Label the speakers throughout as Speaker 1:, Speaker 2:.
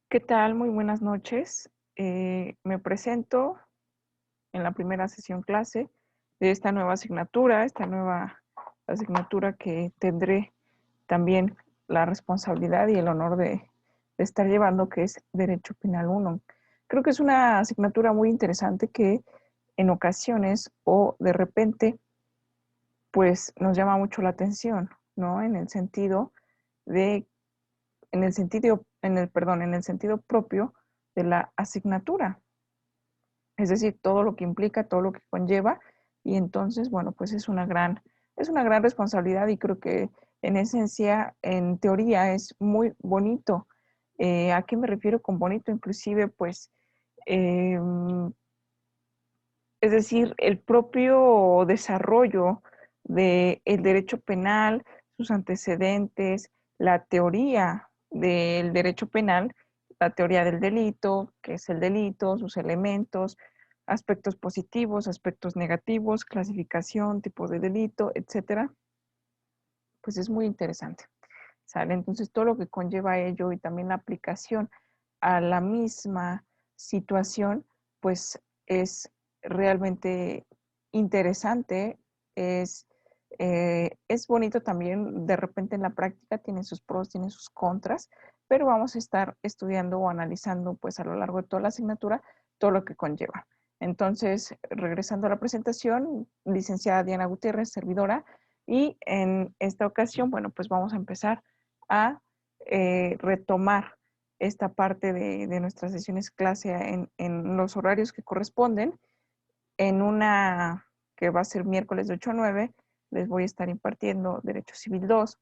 Speaker 1: ¿Qué tal? Muy buenas noches. Me presento en la primera sesión clase de esta nueva asignatura, que tendré también la responsabilidad y el honor de estar llevando, que es Derecho Penal 1. Creo que es una asignatura muy interesante que en ocasiones o de repente pues nos llama mucho la atención, ¿no? De, en el sentido propio de la asignatura, es decir, todo lo que implica, todo lo que conlleva, y entonces, bueno, pues es una gran responsabilidad y creo que en esencia, en teoría, es muy bonito. ¿A qué me refiero con bonito? Inclusive, pues, eh, es decir, el propio desarrollo del derecho penal, sus antecedentes, la teoría del derecho penal, la teoría del delito, qué es el delito, sus elementos, aspectos positivos, aspectos negativos, clasificación, tipo de delito, etcétera, pues es muy interesante. ¿Sale? Entonces, todo lo que conlleva ello y también la aplicación a la misma situación, pues es realmente interesante, es bonito también, de repente en la práctica tiene sus pros, tiene sus contras, pero vamos a estar estudiando o analizando pues a lo largo de toda la asignatura todo lo que conlleva. Entonces, regresando a la presentación, licenciada Diana Gutiérrez, servidora, y en esta ocasión, bueno, pues vamos a empezar a retomar esta parte de nuestras sesiones clase en los horarios que corresponden. En una que va a ser miércoles de 8 a 9, les voy a estar impartiendo Derecho Civil 2,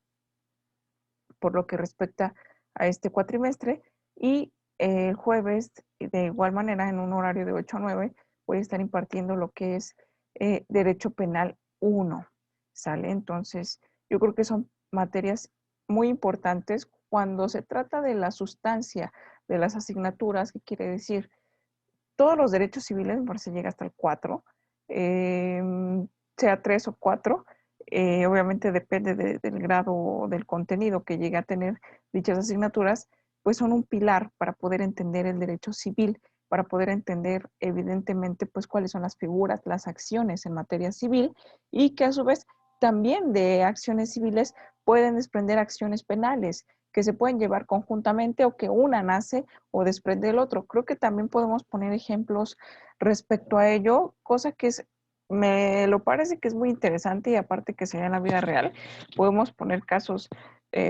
Speaker 1: por lo que respecta a este cuatrimestre, y el jueves, de igual manera, en un horario de 8 a 9, voy a estar impartiendo lo que es Derecho Penal 1. ¿Sale? Entonces, yo creo que son materias muy importantes cuando se trata de la sustancia de las asignaturas, que quiere decir todos los derechos civiles, por si llega hasta el 4, eh, sea 3 o 4, obviamente depende del grado o del contenido que llegue a tener dichas asignaturas, pues son un pilar para poder entender el derecho civil, para poder entender evidentemente pues cuáles son las figuras, las acciones en materia civil, y que a su vez también de acciones civiles pueden desprender acciones penales que se pueden llevar conjuntamente o que una nace o desprende del otro. Creo que también podemos poner ejemplos respecto a ello, cosa que me lo parece que es muy interesante, y aparte que sea en la vida real, podemos poner casos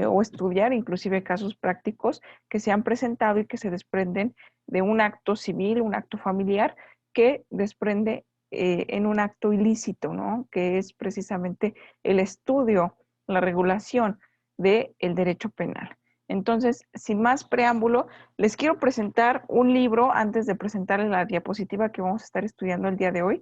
Speaker 1: o estudiar inclusive casos prácticos que se han presentado y que se desprenden de un acto civil, un acto familiar, que desprende en un acto ilícito, ¿no? Que es precisamente el estudio, la regulación del derecho penal. Entonces, sin más preámbulo, les quiero presentar un libro antes de presentarles la diapositiva que vamos a estar estudiando el día de hoy.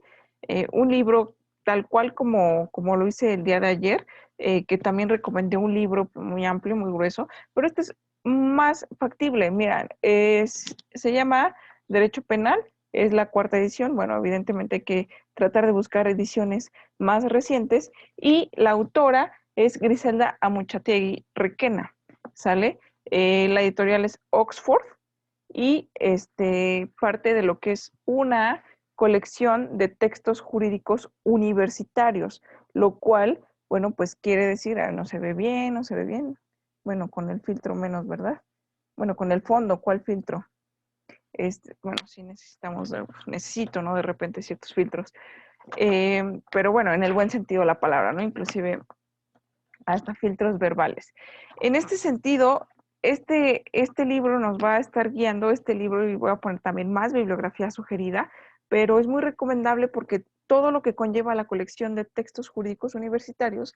Speaker 1: Un libro tal cual como lo hice el día de ayer, que también recomendé un libro muy amplio, muy grueso, pero este es más factible. Mira, se llama Derecho Penal, es la cuarta edición. Bueno, evidentemente hay que tratar de buscar ediciones más recientes, y la autora es Griselda Amuchategui Requena. ¿Sale? La editorial es Oxford, y parte de lo que es una colección de textos jurídicos universitarios, lo cual, bueno, pues quiere decir, no se ve bien, no se ve bien, bueno, con el filtro menos, ¿verdad? Bueno, con el fondo, ¿cuál filtro? Bueno, sí necesitamos, necesito, ¿no? De repente ciertos filtros, pero bueno, en el buen sentido de la palabra, ¿no? Inclusive hasta filtros verbales. En este sentido, este libro nos va a estar guiando, este libro, y voy a poner también más bibliografía sugerida, pero es muy recomendable porque todo lo que conlleva la colección de textos jurídicos universitarios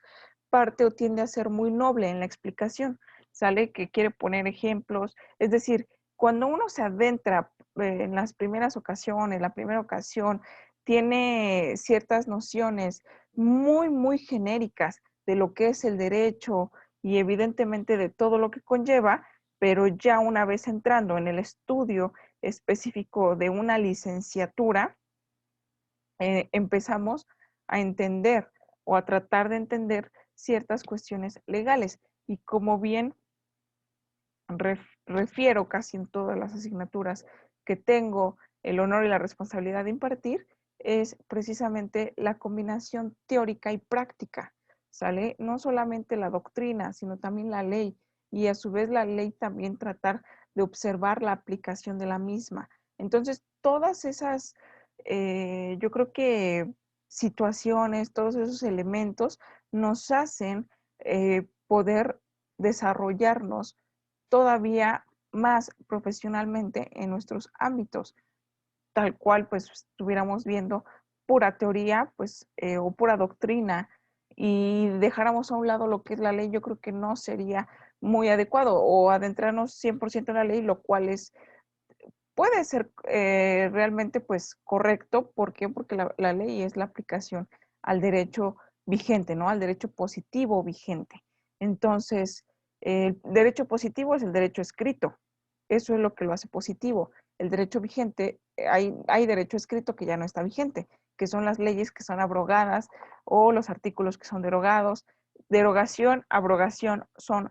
Speaker 1: parte o tiende a ser muy noble en la explicación, ¿sale? Que quiere poner ejemplos, es decir, cuando uno se adentra en las primeras ocasiones, la primera ocasión, tiene ciertas nociones muy, muy genéricas de lo que es el derecho y evidentemente de todo lo que conlleva, pero ya una vez entrando en el estudio específico de una licenciatura, empezamos a entender o a tratar de entender ciertas cuestiones legales. Y como bien refiero casi en todas las asignaturas que tengo el honor y la responsabilidad de impartir, es precisamente la combinación teórica y práctica, ¿sale? No solamente la doctrina, sino también la ley, y a su vez la ley también tratar de observar la aplicación de la misma. Entonces, todas esas, yo creo que situaciones, todos esos elementos nos hacen poder desarrollarnos todavía más profesionalmente en nuestros ámbitos, tal cual pues estuviéramos viendo pura teoría pues o pura doctrina y dejáramos a un lado lo que es la ley, yo creo que no sería muy adecuado, o adentrarnos 100% en la ley, lo cual es puede ser realmente pues correcto. ¿Por qué? Porque la ley es la aplicación al derecho vigente, ¿no? Al derecho positivo vigente. Entonces, el derecho positivo es el derecho escrito. Eso es lo que lo hace positivo. El derecho vigente, hay derecho escrito que ya no está vigente, que son las leyes que son abrogadas o los artículos que son derogados. Derogación, abrogación son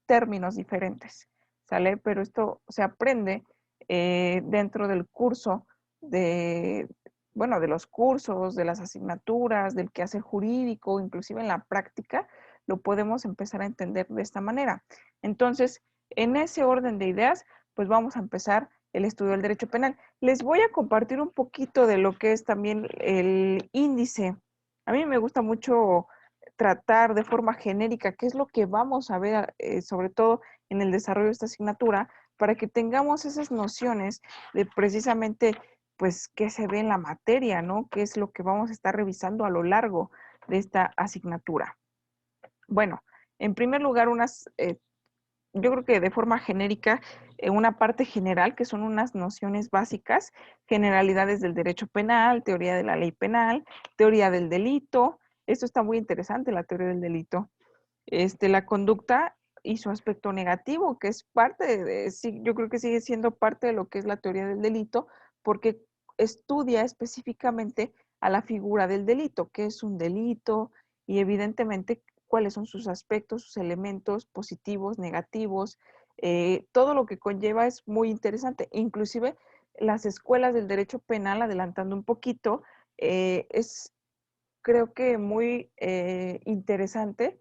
Speaker 1: términos diferentes, ¿sale? Pero esto se aprende dentro del curso de, bueno, de los cursos, de las asignaturas, del quehacer jurídico, inclusive en la práctica, lo podemos empezar a entender de esta manera. Entonces, en ese orden de ideas, pues vamos a empezar el estudio del derecho penal. Les voy a compartir un poquito de lo que es también el índice. A mí me gusta mucho tratar de forma genérica qué es lo que vamos a ver, sobre todo en el desarrollo de esta asignatura, para que tengamos esas nociones de precisamente, pues, qué se ve en la materia, ¿no? ¿Qué es lo que vamos a estar revisando a lo largo de esta asignatura? Bueno, en primer lugar, yo creo que de forma genérica, una parte general, que son unas nociones básicas, generalidades del derecho penal, teoría de la ley penal, teoría del delito. Esto está muy interesante, la teoría del delito. La conducta y su aspecto negativo, que es parte sí, yo creo que sigue siendo parte de lo que es la teoría del delito, porque estudia específicamente a la figura del delito, qué es un delito y evidentemente cuáles son sus aspectos, sus elementos positivos, negativos, todo lo que conlleva es muy interesante. Inclusive las escuelas del derecho penal, adelantando un poquito, es creo que muy interesante.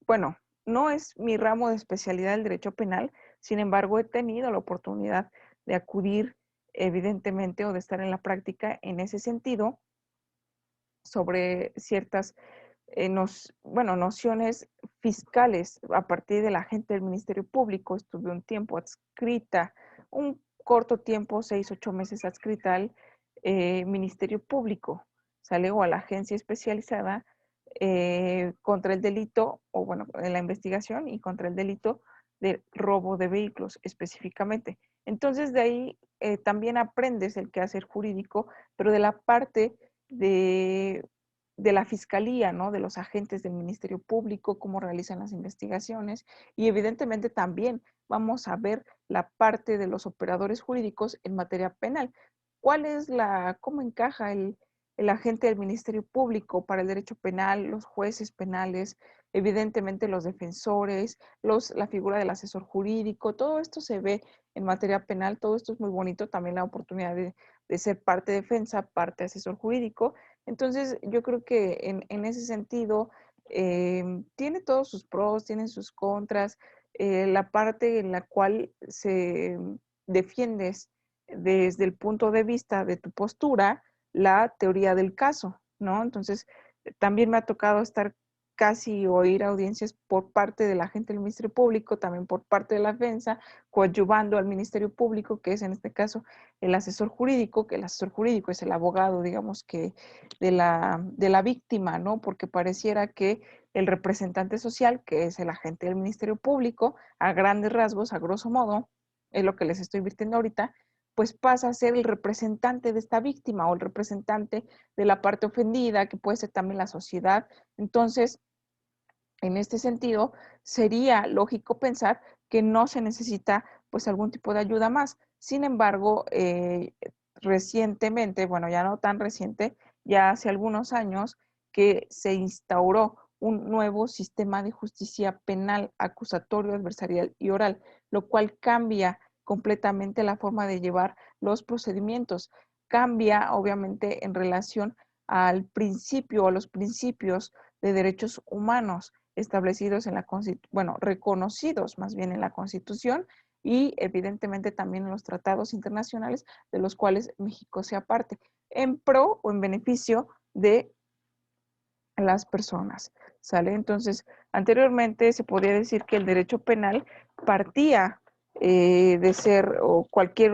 Speaker 1: Bueno, no es mi ramo de especialidad el derecho penal, sin embargo, he tenido la oportunidad de acudir, evidentemente, o de estar en la práctica en ese sentido sobre ciertas nociones fiscales a partir de la gente del Ministerio Público. Estuve un tiempo adscrita, un corto tiempo, 6, 8 meses adscrita al Ministerio Público, sale o a la agencia especializada contra el delito, o bueno, en la investigación y contra el delito de robo de vehículos específicamente. Entonces de ahí también aprendes el quehacer jurídico, pero de la parte de la fiscalía, ¿no? De los agentes del Ministerio Público, cómo realizan las investigaciones, y evidentemente también vamos a ver la parte de los operadores jurídicos en materia penal. ¿Cómo encaja el agente del Ministerio Público para el derecho penal, los jueces penales, evidentemente los defensores, la figura del asesor jurídico? Todo esto se ve en materia penal, todo esto es muy bonito, también la oportunidad de ser parte defensa, parte asesor jurídico. Entonces, yo creo que en ese sentido tiene todos sus pros, tiene sus contras. La parte en la cual se defiendes desde el punto de vista de tu postura, la teoría del caso, ¿no? Entonces, también me ha tocado estar casi oír audiencias por parte de la gente del Ministerio Público, también por parte de la defensa, coadyuvando al Ministerio Público, que es en este caso el asesor jurídico, que el asesor jurídico es el abogado, digamos que de la víctima, ¿no? Porque pareciera que el representante social, que es el agente del Ministerio Público, a grandes rasgos, a grosso modo, es lo que les estoy virtiendo ahorita, pues pasa a ser el representante de esta víctima o el representante de la parte ofendida, que puede ser también la sociedad. Entonces, en este sentido, sería lógico pensar que no se necesita pues algún tipo de ayuda más. Sin embargo, recientemente, bueno, ya no tan reciente, ya hace algunos años que se instauró un nuevo sistema de justicia penal, acusatorio, adversarial y oral, lo cual cambia completamente la forma de llevar los procedimientos. Cambia, obviamente, en relación al principio o los principios de derechos humanos establecidos en la Constitución, bueno, reconocidos más bien en la Constitución y evidentemente también en los tratados internacionales de los cuales México sea parte, en pro o en beneficio de las personas, ¿sale? Entonces, anteriormente se podía decir que el derecho penal partía de ser o cualquier,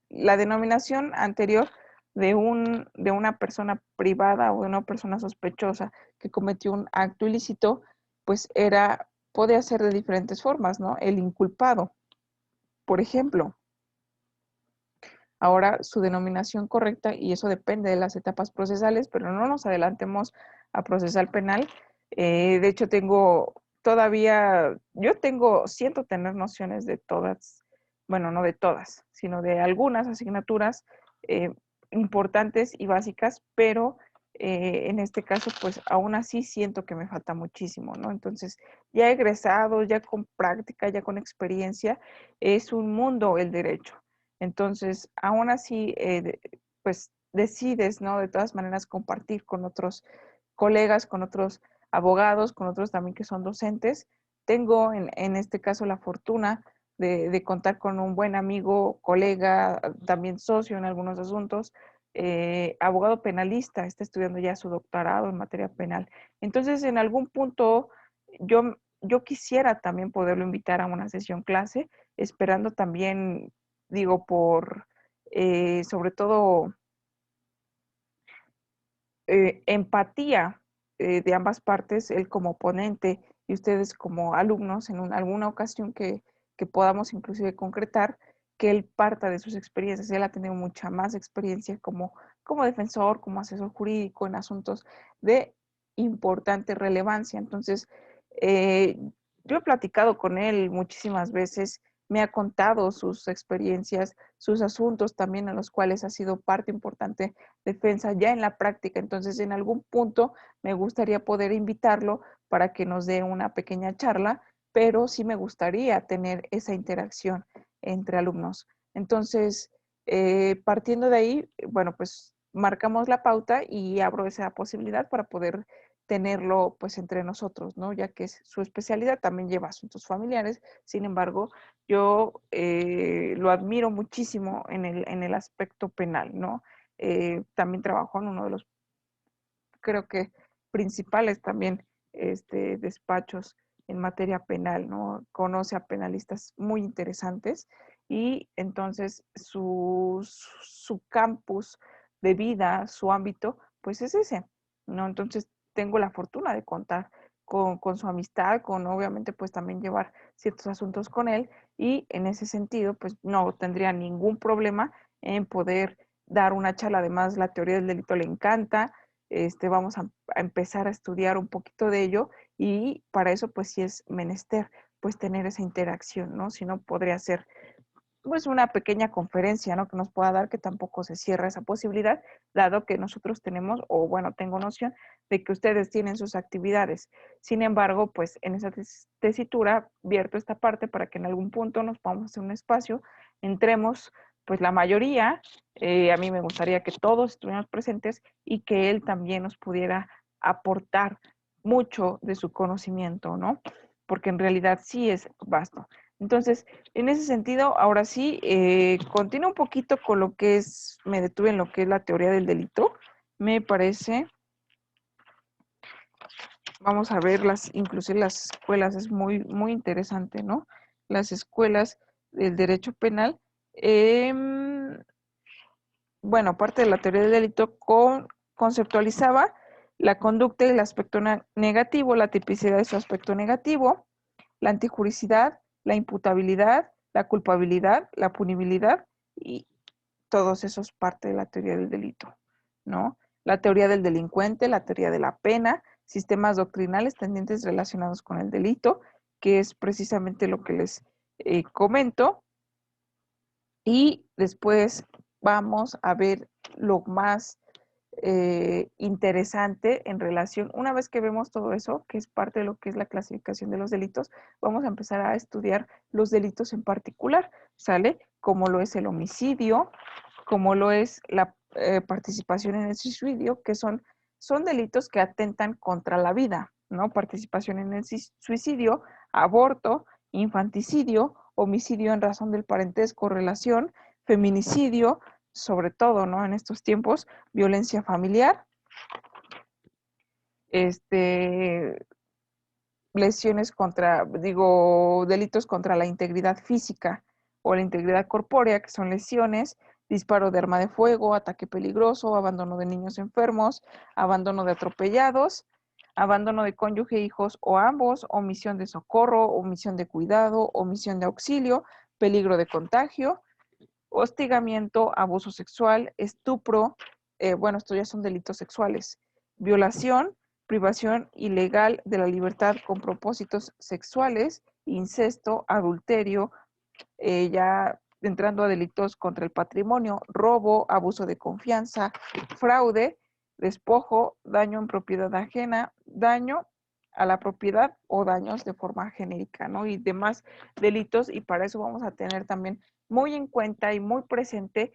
Speaker 1: la denominación anterior de una persona privada o de una persona sospechosa que cometió un acto ilícito, pues podía ser de diferentes formas, ¿no? El inculpado, por ejemplo. Ahora su denominación correcta, y eso depende de las etapas procesales, pero no nos adelantemos a procesal penal. De hecho, siento tener nociones de todas, bueno, no de todas, sino de algunas asignaturas eh, importantes y básicas, pero en este caso, pues aún así siento que me falta muchísimo, ¿no? Entonces, ya egresado, ya con práctica, ya con experiencia, es un mundo el derecho. Entonces, aún así, pues decides, ¿no? De todas maneras, compartir con otros colegas, con otros abogados, con otros también que son docentes. Tengo en este caso la fortuna de contar con un buen amigo, colega, también socio en algunos asuntos, abogado penalista, está estudiando ya su doctorado en materia penal. Entonces, en algún punto, yo quisiera también poderlo invitar a una sesión clase, esperando también, digo, sobre todo, empatía de ambas partes, él como ponente y ustedes como alumnos, en alguna ocasión que podamos inclusive concretar, que él parta de sus experiencias. Él ha tenido mucha más experiencia como defensor, como asesor jurídico en asuntos de importante relevancia. Entonces, eh, yo he platicado con él muchísimas veces, me ha contado sus experiencias, sus asuntos también en los cuales ha sido parte importante defensa ya en la práctica. Entonces, en algún punto me gustaría poder invitarlo para que nos dé una pequeña charla, pero sí me gustaría tener esa interacción entre alumnos. Entonces, partiendo de ahí, bueno, pues marcamos la pauta y abro esa posibilidad para poder tenerlo pues entre nosotros, ¿no? Ya que su especialidad también lleva asuntos familiares, sin embargo, yo lo admiro muchísimo en el aspecto penal, ¿no? También trabajó en uno de los, creo que, principales también despachos en materia penal, ¿no? Conoce a penalistas muy interesantes y entonces su campus de vida, su ámbito, pues es ese, ¿no? Entonces tengo la fortuna de contar con su amistad, con obviamente pues también llevar ciertos asuntos con él y en ese sentido pues no tendría ningún problema en poder dar una charla. Además, la teoría del delito le encanta. Vamos a empezar a estudiar un poquito de ello y para eso pues sí es menester pues tener esa interacción, ¿no? Si no podría ser pues una pequeña conferencia, ¿no? Que nos pueda dar, que tampoco se cierra esa posibilidad, dado que nosotros tenemos, o bueno, tengo noción de que ustedes tienen sus actividades. Sin embargo, pues en esa tesitura vierto esta parte para que en algún punto nos podamos hacer un espacio, entremos pues la mayoría, a mí me gustaría que todos estuviéramos presentes y que él también nos pudiera aportar mucho de su conocimiento, ¿no? Porque en realidad sí es vasto. Entonces, en ese sentido, ahora sí, continúo un poquito con lo que me detuve en lo que es la teoría del delito. Me parece, vamos a ver inclusive las escuelas, es muy, muy interesante, ¿no? Las escuelas del derecho penal. Eh, bueno, parte de la teoría del delito conceptualizaba la conducta y el aspecto negativo, la tipicidad de su aspecto negativo, la antijuricidad, la imputabilidad, la culpabilidad, la punibilidad y todos esos parte de la teoría del delito, ¿no? La teoría del delincuente, la teoría de la pena, sistemas doctrinales tendientes relacionados con el delito, que es precisamente lo que les comento, y después vamos a ver lo más interesante en relación, una vez que vemos todo eso, que es parte de lo que es la clasificación de los delitos, vamos a empezar a estudiar los delitos en particular, ¿sale? Como lo es el homicidio, como lo es la participación en el suicidio, que son delitos que atentan contra la vida, ¿no? Participación en el suicidio, aborto, infanticidio, homicidio en razón del parentesco, relación, feminicidio, sobre todo, ¿no? En estos tiempos, violencia familiar, lesiones delitos contra la integridad física o la integridad corpórea, que son lesiones, disparo de arma de fuego, ataque peligroso, abandono de niños enfermos, abandono de atropellados, abandono de cónyuge, hijos o ambos, omisión de socorro, omisión de cuidado, omisión de auxilio, peligro de contagio, hostigamiento, abuso sexual, estupro, bueno, estos ya son delitos sexuales, violación, privación ilegal de la libertad con propósitos sexuales, incesto, adulterio, ya entrando a delitos contra el patrimonio, robo, abuso de confianza, fraude, despojo, daño en propiedad ajena, daño a la propiedad o daños de forma genérica, ¿no? Y demás delitos, y para eso vamos a tener también muy en cuenta y muy presente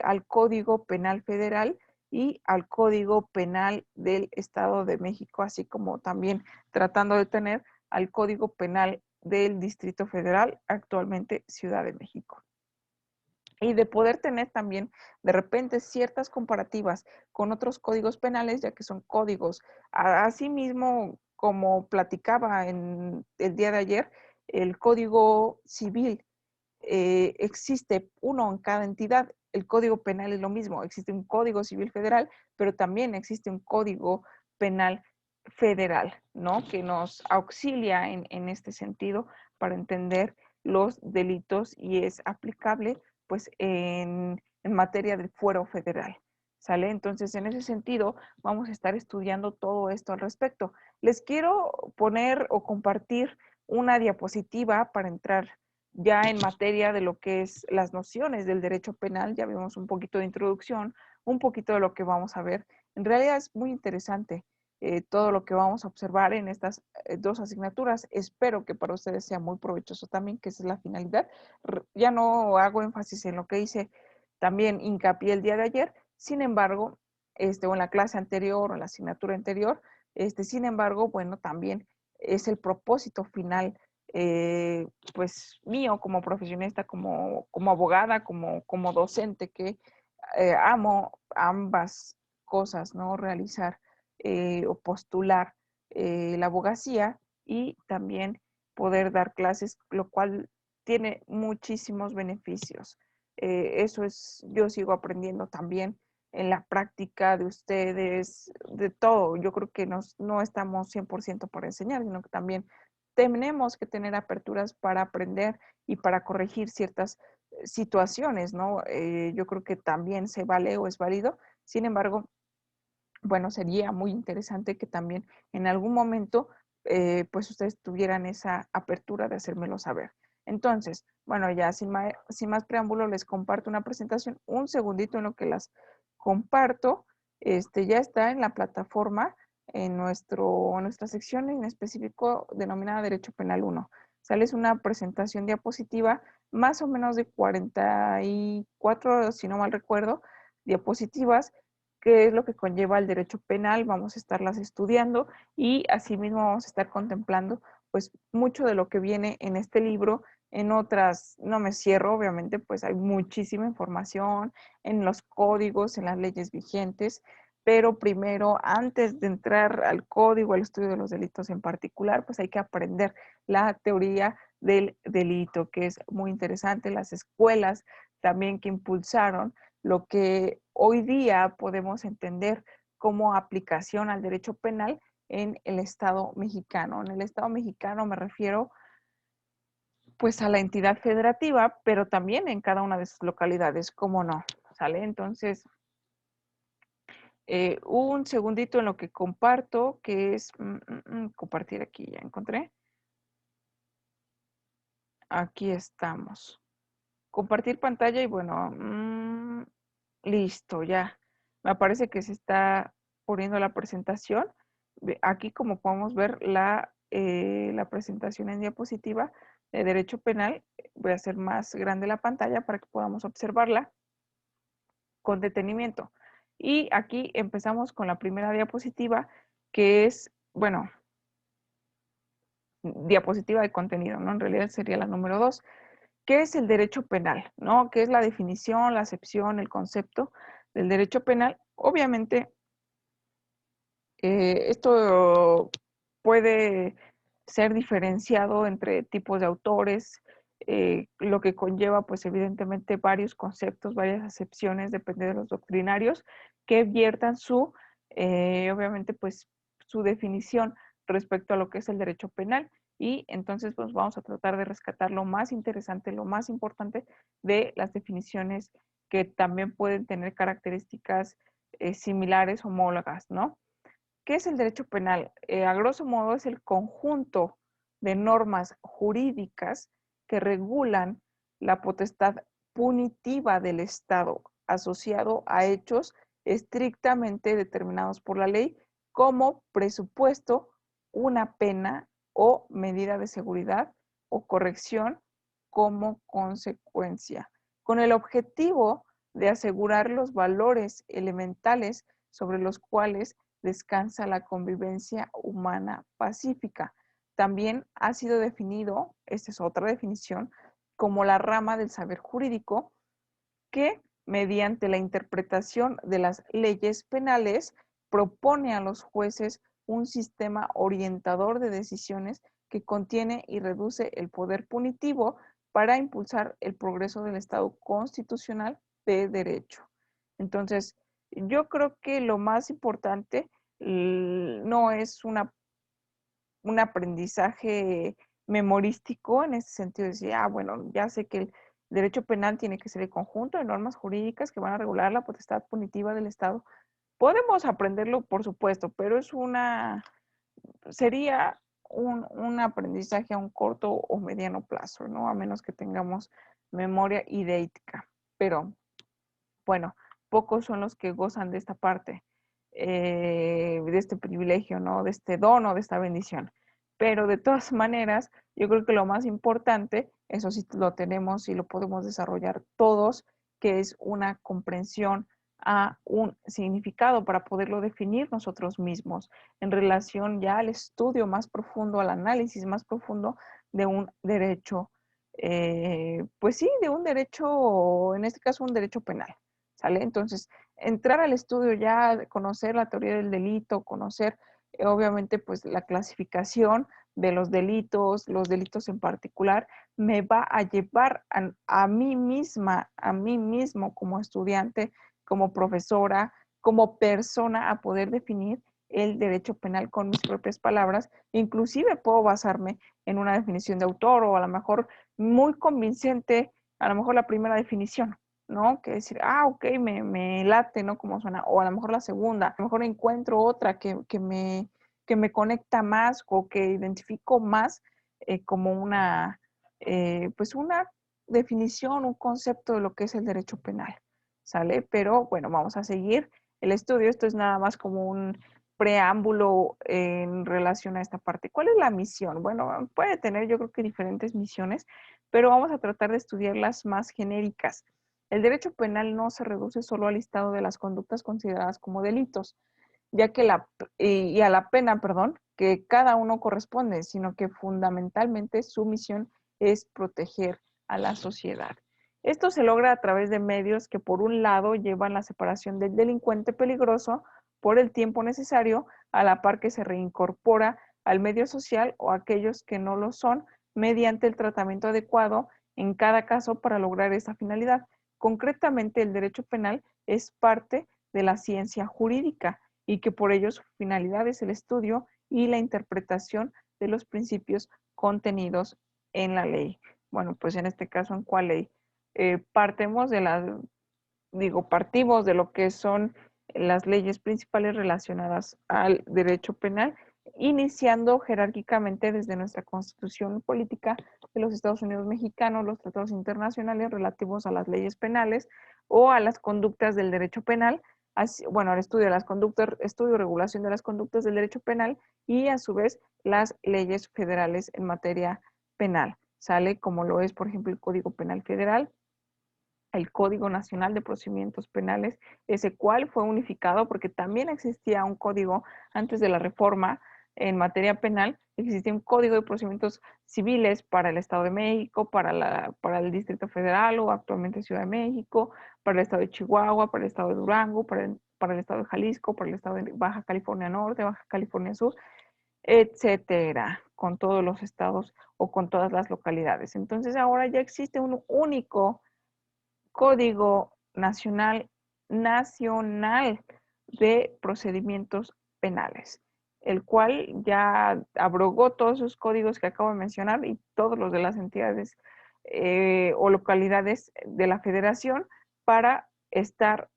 Speaker 1: al Código Penal Federal y al Código Penal del Estado de México, así como también tratando de tener al Código Penal del Distrito Federal, actualmente Ciudad de México. Y de poder tener también de repente ciertas comparativas con otros códigos penales, ya que son códigos. Asimismo, como platicaba en el día de ayer, el Código Civil existe uno en cada entidad. El Código Penal es lo mismo, existe un Código Civil Federal, pero también existe un Código Penal Federal, ¿no? Que nos auxilia en este sentido para entender los delitos y es aplicable pues en materia del fuero federal. ¿Sale? Entonces, en ese sentido, vamos a estar estudiando todo esto al respecto. Les quiero poner o compartir una diapositiva para entrar ya en materia de lo que es las nociones del derecho penal. Ya vimos un poquito de introducción, un poquito de lo que vamos a ver. En realidad es muy interesante todo lo que vamos a observar en estas dos asignaturas. Espero que para ustedes sea muy provechoso también, que esa es la finalidad. Ya no hago énfasis en lo que hice también hincapié el día de ayer, sin embargo, o en la clase anterior o en la asignatura anterior, sin embargo, bueno, también es el propósito final, pues mío como profesionista, como abogada, como docente, que amo ambas cosas, ¿no? Realizar o postular la abogacía y también poder dar clases, lo cual tiene muchísimos beneficios. Eso es, yo sigo aprendiendo también en la práctica de ustedes, de todo. Yo creo que no estamos 100% para enseñar, sino que también tenemos que tener aperturas para aprender y para corregir ciertas situaciones, ¿no? Yo creo que también se vale o es válido. Sin embargo, bueno, sería muy interesante que también en algún momento, pues ustedes tuvieran esa apertura de hacérmelo saber. Entonces, bueno, ya sin más preámbulo, les comparto una presentación, un segundito en lo que las comparto. Ya está en la plataforma, en nuestra sección en específico denominada Derecho Penal 1. Sale una presentación diapositiva más o menos de 44, si no mal recuerdo, diapositivas, qué es lo que conlleva el derecho penal, vamos a estarlas estudiando y asimismo vamos a estar contemplando pues mucho de lo que viene en este libro. En otras, no me cierro, obviamente, pues hay muchísima información en los códigos, en las leyes vigentes, pero primero, antes de entrar al código, al estudio de los delitos en particular, pues hay que aprender la teoría del delito, que es muy interesante, las escuelas también que impulsaron lo que hoy día podemos entender como aplicación al derecho penal en el Estado mexicano. En el Estado mexicano me refiero pues a la entidad federativa, pero también en cada una de sus localidades, ¿cómo no? ¿Sale? Entonces, un segundito en lo que comparto, que es compartir aquí, ya encontré. Aquí estamos. Compartir pantalla y bueno, listo, ya. Me parece que se está poniendo la presentación. Aquí, como podemos ver, la presentación en diapositiva de derecho penal. Voy a hacer más grande la pantalla para que podamos observarla con detenimiento. Y aquí empezamos con la primera diapositiva, que es, bueno, diapositiva de contenido, ¿no? En realidad sería la número 2. ¿Qué es el derecho penal? ¿No? ¿Qué es la definición, la acepción, el concepto del derecho penal? Obviamente, esto puede ser diferenciado entre tipos de autores, lo que conlleva, pues evidentemente, varios conceptos, varias acepciones, depende de los doctrinarios, que viertan obviamente, pues su definición respecto a lo que es el derecho penal. Y entonces, pues vamos a tratar de rescatar lo más interesante, lo más importante de las definiciones que también pueden tener características similares, homólogas, ¿no? ¿Qué es el derecho penal? A grosso modo es el conjunto de normas jurídicas que regulan la potestad punitiva del Estado asociado a hechos estrictamente determinados por la ley como presupuesto, una pena o medida de seguridad o corrección como consecuencia, con el objetivo de asegurar los valores elementales sobre los cuales descansa la convivencia humana pacífica. También ha sido definido, esta es otra definición, como la rama del saber jurídico que, mediante la interpretación de las leyes penales, propone a los jueces un sistema orientador de decisiones que contiene y reduce el poder punitivo para impulsar el progreso del Estado constitucional de derecho. Entonces, yo creo que lo más importante no es un aprendizaje memorístico en este sentido de decir, bueno, ya sé que el derecho penal tiene que ser el conjunto de normas jurídicas que van a regular la potestad punitiva del Estado. Podemos aprenderlo, por supuesto, pero sería un aprendizaje a un corto o mediano plazo, ¿no? A menos que tengamos memoria idética. Pero bueno, pocos son los que gozan de esta parte, de este privilegio, ¿no? De este don o de esta bendición. Pero de todas maneras, yo creo que lo más importante, eso sí lo tenemos y lo podemos desarrollar todos, que es una comprensión a un significado para poderlo definir nosotros mismos en relación ya al estudio más profundo, al análisis más profundo de un derecho, pues sí, de un derecho, en este caso un derecho penal. ¿Sale? Entonces, entrar al estudio ya, conocer la teoría del delito, conocer obviamente pues la clasificación de los delitos en particular, me va a llevar a mí misma, a mí mismo como estudiante, como profesora, como persona a poder definir el derecho penal con mis propias palabras. Inclusive puedo basarme en una definición de autor o a lo mejor muy convincente, a lo mejor la primera definición, ¿no? Que decir, ok, me late, ¿no? Como suena, o a lo mejor la segunda, a lo mejor encuentro otra que me conecta más o que identifico más como pues una definición, un concepto de lo que es el derecho penal, ¿sale? Pero bueno, vamos a seguir el estudio. Esto es nada más como un preámbulo en relación a esta parte. ¿Cuál es la misión? Bueno, puede tener yo creo que diferentes misiones, pero vamos a tratar de estudiar las más genéricas. El derecho penal no se reduce solo al listado de las conductas consideradas como delitos, ya que y a la pena, perdón, que cada uno corresponde, sino que fundamentalmente su misión es proteger a la sociedad. Esto se logra a través de medios que, por un lado, llevan la separación del delincuente peligroso por el tiempo necesario, a la par que se reincorpora al medio social o aquellos que no lo son, mediante el tratamiento adecuado en cada caso para lograr esa finalidad. Concretamente, el derecho penal es parte de la ciencia jurídica y que por ello su finalidad es el estudio y la interpretación de los principios contenidos en la ley. Bueno, pues en este caso, ¿en cuál ley? Partimos partimos de lo que son las leyes principales relacionadas al derecho penal, iniciando jerárquicamente desde nuestra Constitución Política de los Estados Unidos Mexicanos, los tratados internacionales relativos a las leyes penales o a las conductas del derecho penal, bueno, el estudio de las conductas, estudio y regulación de las conductas del derecho penal y a su vez las leyes federales en materia penal. Sale como lo es, por ejemplo, el Código Penal Federal, el Código Nacional de Procedimientos Penales, ese cual fue unificado porque también existía un código antes de la reforma en materia penal, existía un código de procedimientos civiles para el Estado de México, para el Distrito Federal o actualmente Ciudad de México, para el Estado de Chihuahua, para el Estado de Durango, para el Estado de Jalisco, para el Estado de Baja California Norte, Baja California Sur, etcétera, con todos los estados o con todas las localidades. Entonces ahora ya existe un único Código Nacional de Procedimientos Penales, el cual ya abrogó todos esos códigos que acabo de mencionar y todos los de las entidades o localidades de la federación para estar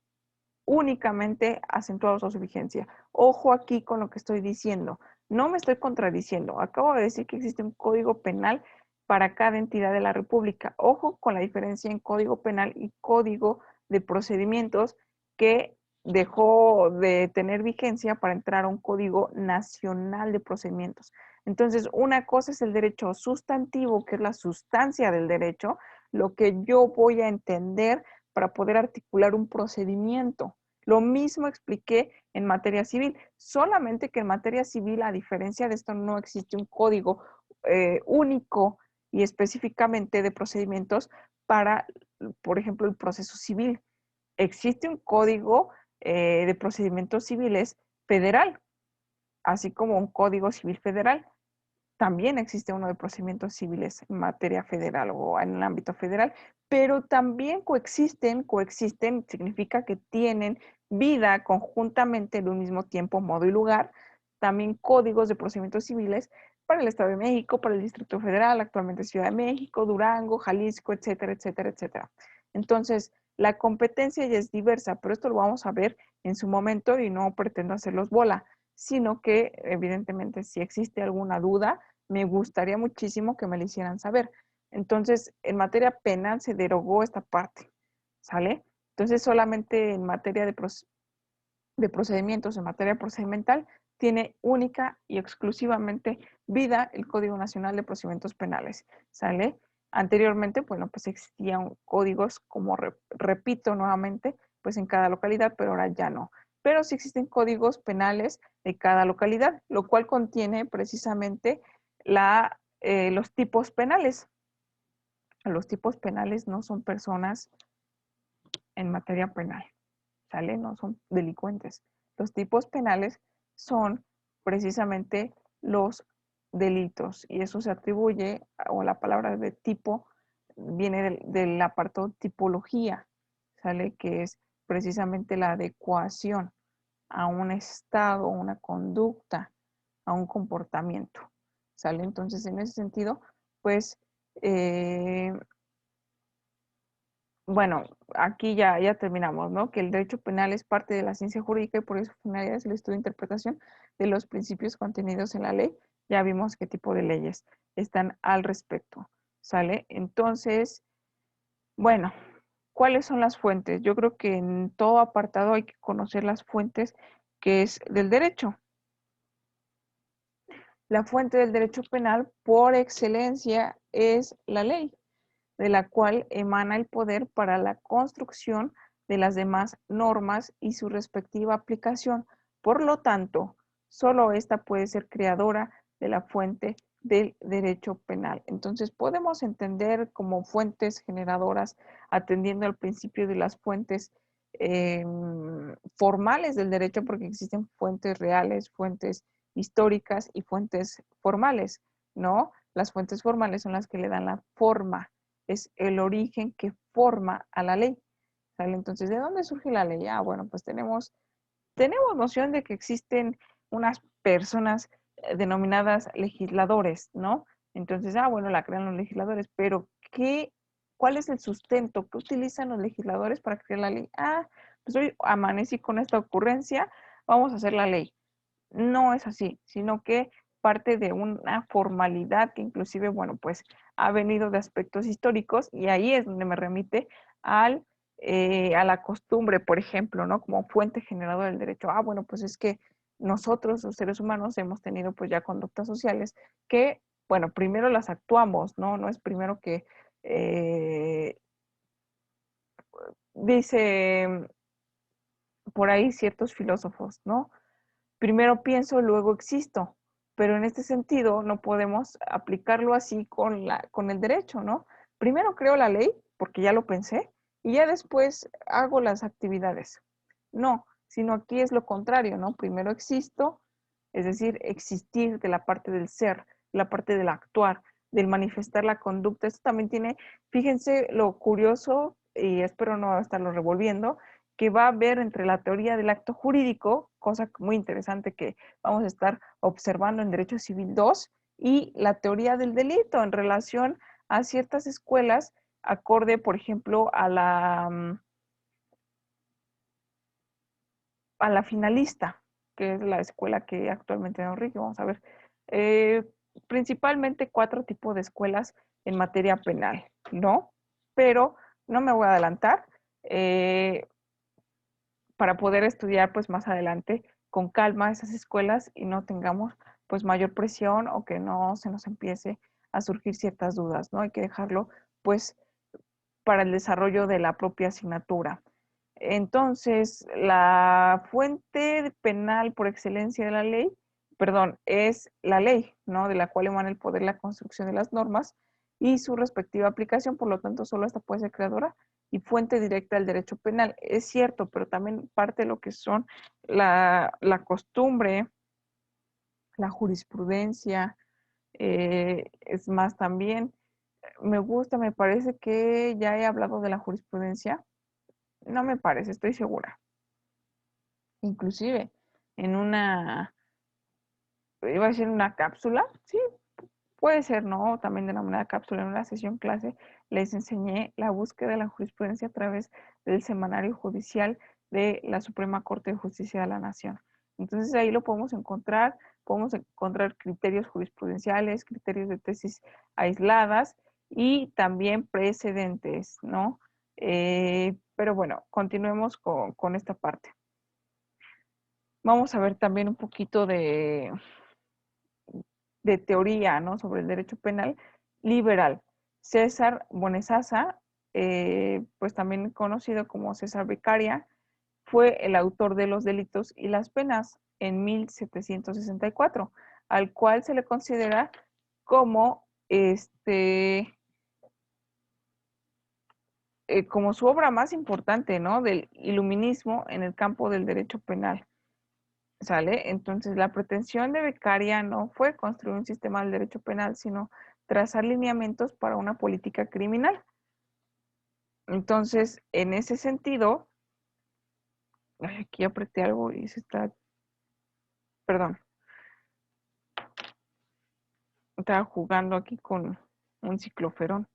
Speaker 1: únicamente acentuados a su vigencia. Ojo aquí con lo que estoy diciendo. No me estoy contradiciendo. Acabo de decir que existe un código penal para cada entidad de la República. Ojo con la diferencia en código penal y código de procedimientos que dejó de tener vigencia para entrar a un código nacional de procedimientos. Entonces, una cosa es el derecho sustantivo, que es la sustancia del derecho, lo que yo voy a entender para poder articular un procedimiento. Lo mismo expliqué en materia civil, solamente que en materia civil, a diferencia de esto, no existe un código único y específicamente de procedimientos para, por ejemplo, el proceso civil. Existe un código de procedimientos civiles federal, así como un código civil federal. También existe uno de procedimientos civiles en materia federal o en el ámbito federal, pero también coexisten significa que tienen vida conjuntamente en un mismo tiempo, modo y lugar, también códigos de procedimientos civiles para el Estado de México, para el Distrito Federal, actualmente Ciudad de México, Durango, Jalisco, etcétera, etcétera, etcétera. Entonces, la competencia ya es diversa, pero esto lo vamos a ver en su momento y no pretendo hacerlos bola, sino que evidentemente si existe alguna duda, me gustaría muchísimo que me lo hicieran saber. Entonces, en materia penal se derogó esta parte, ¿sale? Entonces, solamente en materia de procedimientos, en materia procedimental, tiene única y exclusivamente vida el Código Nacional de Procedimientos Penales, ¿sale? Anteriormente, bueno, pues existían códigos, como repito nuevamente, pues en cada localidad, pero ahora ya no. Pero sí existen códigos penales de cada localidad, lo cual contiene precisamente los tipos penales. Los tipos penales no son personas en materia penal, ¿sale? No son delincuentes. Los tipos penales son precisamente los delitos y eso se atribuye, o la palabra de tipo viene del apartado tipología, ¿sale? Que es precisamente la adecuación a un estado, una conducta, a un comportamiento, ¿sale? Entonces, en ese sentido, pues, eh, bueno, aquí ya terminamos, ¿no? Que el derecho penal es parte de la ciencia jurídica y por eso finalidad es el estudio e interpretación de los principios contenidos en la ley. Ya vimos qué tipo de leyes están al respecto, ¿sale? Entonces, bueno, ¿cuáles son las fuentes? Yo creo que en todo apartado hay que conocer las fuentes que es del derecho. La fuente del derecho penal por excelencia es la ley, de la cual emana el poder para la construcción de las demás normas y su respectiva aplicación. Por lo tanto, solo esta puede ser creadora de la fuente del derecho penal. Entonces, podemos entender como fuentes generadoras, atendiendo al principio de las fuentes formales del derecho, porque existen fuentes reales, fuentes históricas y fuentes formales, ¿no? Las fuentes formales son las que le dan la forma, es el origen que forma a la ley, ¿sale? Entonces, ¿de dónde surge la ley? Ah, bueno, pues tenemos noción de que existen unas personas denominadas legisladores, ¿no? Entonces, bueno, la crean los legisladores, pero ¿cuál es el sustento? ¿Qué utilizan los legisladores para crear la ley? Ah, pues hoy amanecí con esta ocurrencia, vamos a hacer la ley. No es así, sino que parte de una formalidad que inclusive, bueno, pues ha venido de aspectos históricos y ahí es donde me remite al a la costumbre, por ejemplo, ¿no? Como fuente generadora del derecho. Ah, bueno, pues es que nosotros, los seres humanos, hemos tenido pues ya conductas sociales que, bueno, primero las actuamos, ¿no? No es primero que dice por ahí ciertos filósofos, ¿no? Primero pienso, luego existo, pero en este sentido no podemos aplicarlo así con el derecho, ¿no? Primero creo la ley, porque ya lo pensé, y ya después hago las actividades. No, sino aquí es lo contrario, ¿no? Primero existo, es decir, existir de la parte del ser, la parte del actuar, del manifestar la conducta. Esto también tiene, fíjense lo curioso, y espero no estarlo revolviendo, que va a haber entre la teoría del acto jurídico, cosa muy interesante que vamos a estar observando en Derecho Civil 2, y la teoría del delito en relación a ciertas escuelas, acorde, por ejemplo, a la finalista, que es la escuela que actualmente nos rige. Vamos a ver, eh, principalmente 4 tipos de escuelas en materia penal, ¿no? Pero no me voy a adelantar. Para poder estudiar pues más adelante con calma esas escuelas y no tengamos pues mayor presión o que no se nos empiece a surgir ciertas dudas, ¿no? Hay que dejarlo pues para el desarrollo de la propia asignatura. Entonces, la fuente penal por excelencia de la ley, perdón, es la ley, ¿no? De la cual emana el poder la construcción de las normas y su respectiva aplicación, por lo tanto, solo esta puede ser creadora y fuente directa del derecho penal. Es cierto, pero también parte de lo que son la costumbre, la jurisprudencia, es más también, me gusta, me parece que ya he hablado de la jurisprudencia, no me parece, estoy segura. Inclusive en una, iba a decir una cápsula, sí, puede ser, ¿no? También denominada cápsula, en una sesión clase les enseñé la búsqueda de la jurisprudencia a través del semanario judicial de la Suprema Corte de Justicia de la Nación. Entonces ahí lo podemos encontrar criterios jurisprudenciales, criterios de tesis aisladas y también precedentes, ¿no? Pero bueno, continuemos con esta parte. Vamos a ver también un poquito de teoría, ¿no? Sobre el derecho penal liberal. César Bonesasa, pues también conocido como César Beccaria, fue el autor de Los delitos y las penas en 1764, al cual se le considera como como su obra más importante, ¿no? Del iluminismo en el campo del derecho penal. ¿Sale? Entonces, la pretensión de Beccaria no fue construir un sistema del derecho penal, sino trazar lineamientos para una política criminal. Entonces, en ese sentido, aquí apreté algo y se está, perdón, estaba jugando aquí con un cicloferón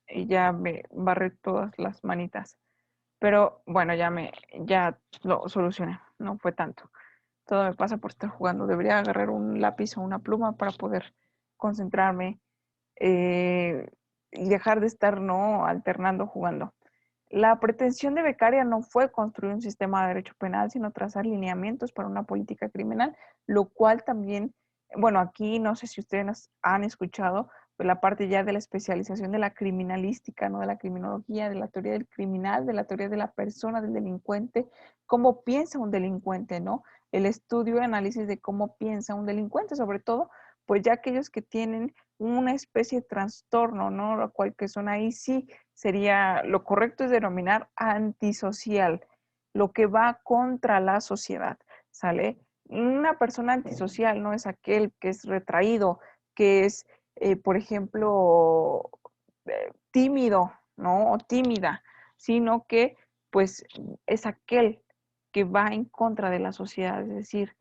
Speaker 1: y ya me barré todas las manitas. Pero bueno, ya lo solucioné, no fue tanto. Todo me pasa por estar jugando. Debería agarrar un lápiz o una pluma para poder concentrarme eh, y dejar de estar no alternando jugando. La pretensión de Beccaria no fue construir un sistema de derecho penal, sino trazar lineamientos para una política criminal, lo cual también, bueno, aquí no sé si ustedes han escuchado pues, la parte ya de la especialización de la criminalística, ¿no? De la criminología, de la teoría del criminal, de la teoría de la persona, del delincuente, cómo piensa un delincuente, ¿no? El estudio y análisis de cómo piensa un delincuente, sobre todo, pues ya aquellos que tienen una especie de trastorno, ¿no? Lo cual que son ahí sí sería, lo correcto es denominar antisocial, lo que va contra la sociedad, ¿sale? Una persona antisocial no es aquel que es retraído, que es, por ejemplo, tímido, ¿no? O tímida, sino que, pues, es aquel que va en contra de la sociedad, es decir,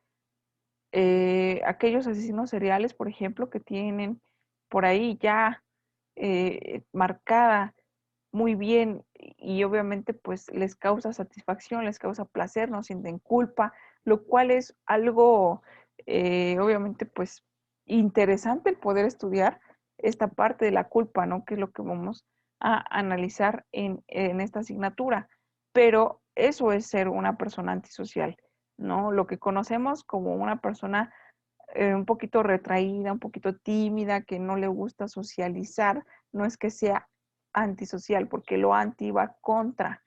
Speaker 1: aquellos asesinos seriales, por ejemplo, que tienen por ahí ya marcada muy bien y obviamente pues les causa satisfacción, les causa placer, no sienten culpa, lo cual es algo obviamente pues interesante el poder estudiar esta parte de la culpa, ¿no? Que es lo que vamos a analizar en esta asignatura, pero eso es ser una persona antisocial, ¿no? Lo que conocemos como una persona un poquito retraída, un poquito tímida, que no le gusta socializar, no es que sea antisocial, porque lo anti va contra,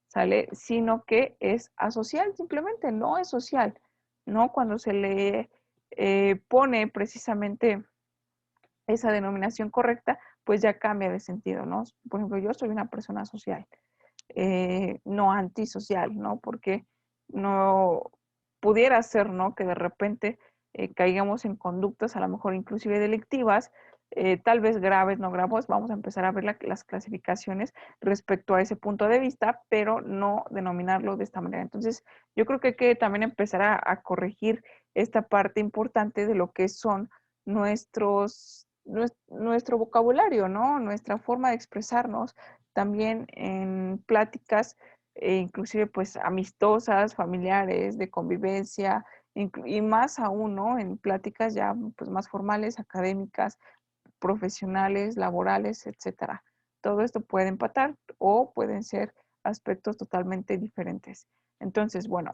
Speaker 1: ¿sale? Sino que es asocial, simplemente no es social, ¿no? Cuando se le pone precisamente esa denominación correcta, pues ya cambia de sentido, ¿no? Por ejemplo, yo soy una persona social, no antisocial, ¿no? Porque no pudiera ser, ¿no? Que de repente caigamos en conductas a lo mejor inclusive delictivas, tal vez graves, no graves, vamos a empezar a ver las clasificaciones respecto a ese punto de vista, pero no denominarlo de esta manera. Entonces, yo creo que hay que también empezar a corregir esta parte importante de lo que son nuestro vocabulario, ¿no? Nuestra forma de expresarnos también en pláticas, inclusive pues amistosas, familiares, de convivencia, y más aún, ¿no? En pláticas ya pues más formales, académicas, profesionales, laborales, etcétera. Todo esto puede empatar o pueden ser aspectos totalmente diferentes. Entonces, bueno,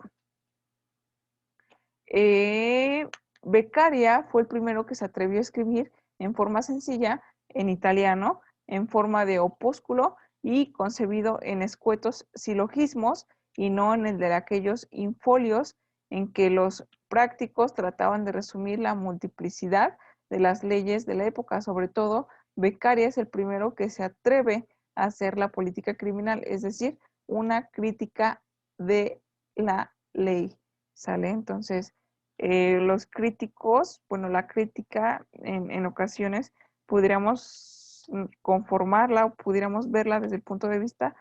Speaker 1: eh, Beccaria fue el primero que se atrevió a escribir en forma sencilla, en italiano, en forma de opúsculo y concebido en escuetos silogismos y no en el de aquellos infolios en que los prácticos trataban de resumir la multiplicidad de las leyes de la época. Sobre todo, Beccaria es el primero que se atreve a hacer la política criminal, es decir, una crítica de la ley. ¿Sale? Entonces, los críticos, bueno, la crítica en ocasiones pudiéramos conformarla o pudiéramos verla desde el punto de vista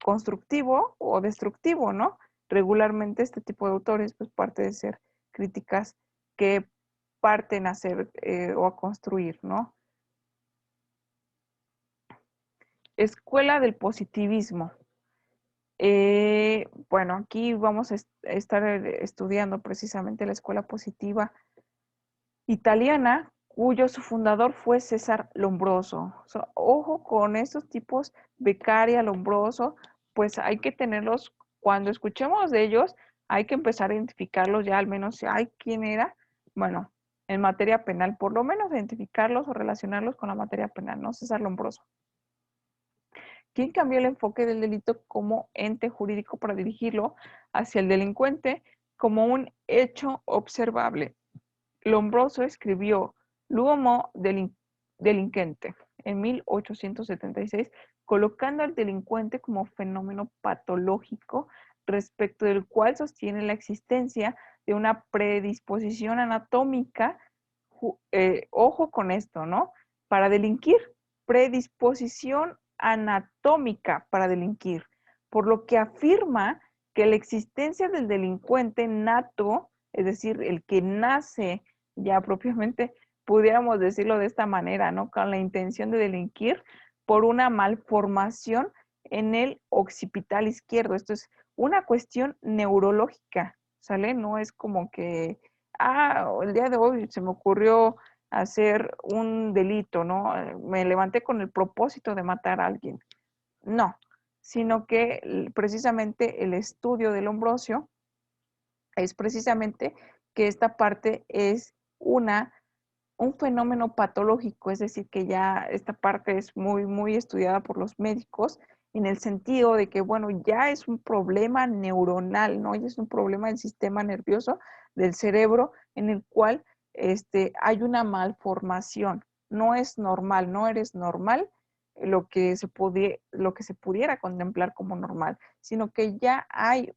Speaker 1: constructivo o destructivo, ¿no? Regularmente este tipo de autores, pues parte de ser críticas que parten a hacer o a construir, ¿no? Escuela del positivismo. Bueno, aquí vamos a estar estudiando precisamente la escuela positiva italiana, cuyo su fundador fue César Lombroso. Ojo con estos tipos, Beccaria, Lombroso, pues hay que tenerlos, cuando escuchemos de ellos, hay que empezar a identificarlos ya al menos, ay, ¿quién era? Bueno, en materia penal, por lo menos identificarlos o relacionarlos con la materia penal, ¿no? César Lombroso. ¿Quién cambió el enfoque del delito como ente jurídico para dirigirlo hacia el delincuente como un hecho observable? Lombroso escribió L'uomo delinquente en 1876, colocando al delincuente como fenómeno patológico respecto del cual sostiene la existencia de una predisposición anatómica, ojo con esto, ¿no? Para delinquir, predisposición anatómica para delinquir, por lo que afirma que la existencia del delincuente nato, es decir, el que nace ya propiamente, pudiéramos decirlo de esta manera, ¿no? Con la intención de delinquir por una malformación en el occipital izquierdo. Esto es una cuestión neurológica, ¿sale? No es como que, el día de hoy se me ocurrió hacer un delito, ¿no? Me levanté con el propósito de matar a alguien. No, sino que precisamente el estudio del Lombrosio es precisamente que esta parte es un fenómeno patológico, es decir, que ya esta parte es muy, muy estudiada por los médicos en el sentido de que, bueno, ya es un problema neuronal, ¿no? Ya es un problema del sistema nervioso del cerebro en el cual hay una malformación. No es normal, no eres normal lo que se pudiera contemplar como normal, sino que ya hay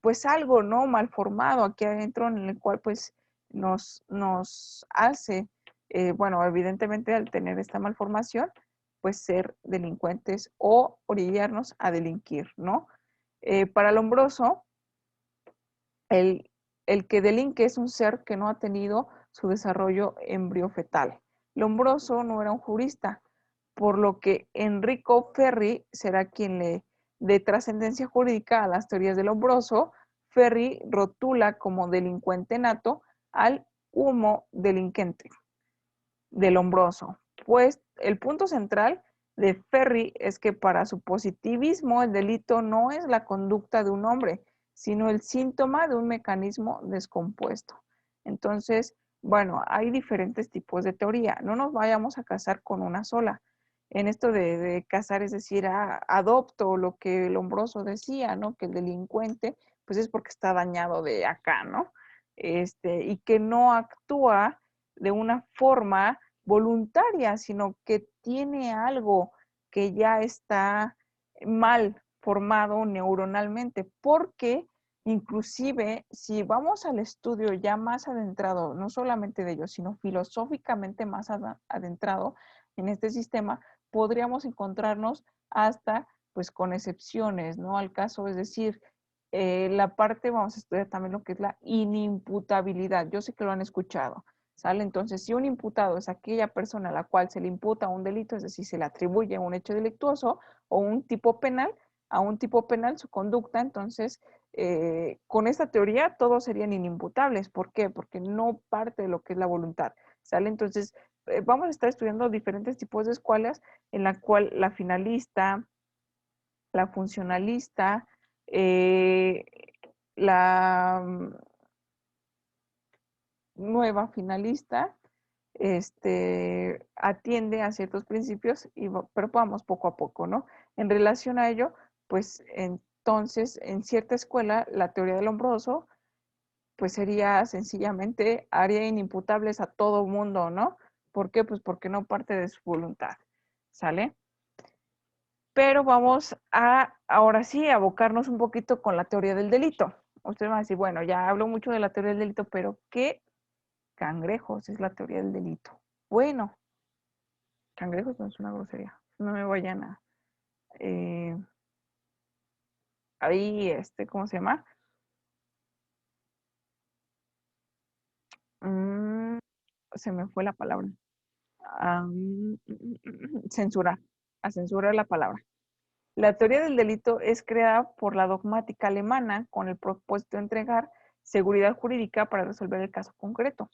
Speaker 1: pues algo, ¿no? Malformado aquí adentro en el cual pues nos hace, bueno, evidentemente al tener esta malformación, pues ser delincuentes o orillarnos a delinquir, ¿no? Para Lombroso, el, el que delinque es un ser que no ha tenido su desarrollo embriofetal. Lombroso no era un jurista, por lo que Enrico Ferri será quien le dé trascendencia jurídica a las teorías de Lombroso. Ferri rotula como delincuente nato al humo delinquente de Lombroso. pues el punto central de Ferri es que para su positivismo el delito no es la conducta de un hombre, sino el síntoma de un mecanismo descompuesto. Entonces, bueno, hay diferentes tipos de teoría. No nos vayamos a casar con una sola. En esto de casar, es decir, adopto lo que Lombroso decía, ¿no? Que el delincuente, pues es porque está dañado de acá, ¿no? Y que no actúa de una forma voluntaria, sino que tiene algo que ya está mal formado neuronalmente, porque inclusive si vamos al estudio ya más adentrado, no solamente de ellos, sino filosóficamente más adentrado en este sistema, podríamos encontrarnos hasta pues con excepciones, ¿no? Al caso, es decir, la parte, vamos a estudiar también lo que es la inimputabilidad. Yo sé que lo han escuchado, ¿sale? Entonces, si un imputado es aquella persona a la cual se le imputa un delito, es decir, se le atribuye un hecho delictuoso o un tipo penal, a un tipo penal su conducta, entonces, con esta teoría todos serían inimputables. ¿Por qué? Porque no parte de lo que es la voluntad, ¿sale? Entonces, vamos a estar estudiando diferentes tipos de escuelas en la cual la finalista, la funcionalista, eh, la nueva finalista, atiende a ciertos principios, pero vamos poco a poco, ¿no? En relación a ello, pues entonces en cierta escuela la teoría del hombroso, pues sería sencillamente haría inimputables a todo mundo, ¿no? ¿Por qué? Pues porque no parte de su voluntad, ¿sale? Pero vamos a, ahora sí, abocarnos un poquito con la teoría del delito. Ustedes van a decir, bueno, ya hablo mucho de la teoría del delito, pero ¿qué cangrejos es la teoría del delito? Bueno, cangrejos no es una grosería. No me vayan a, eh, ahí, ¿cómo se llama? Mm, Se me fue la palabra. Censurar, a censurar la palabra. La teoría del delito es creada por la dogmática alemana con el propósito de entregar seguridad jurídica para resolver el caso concreto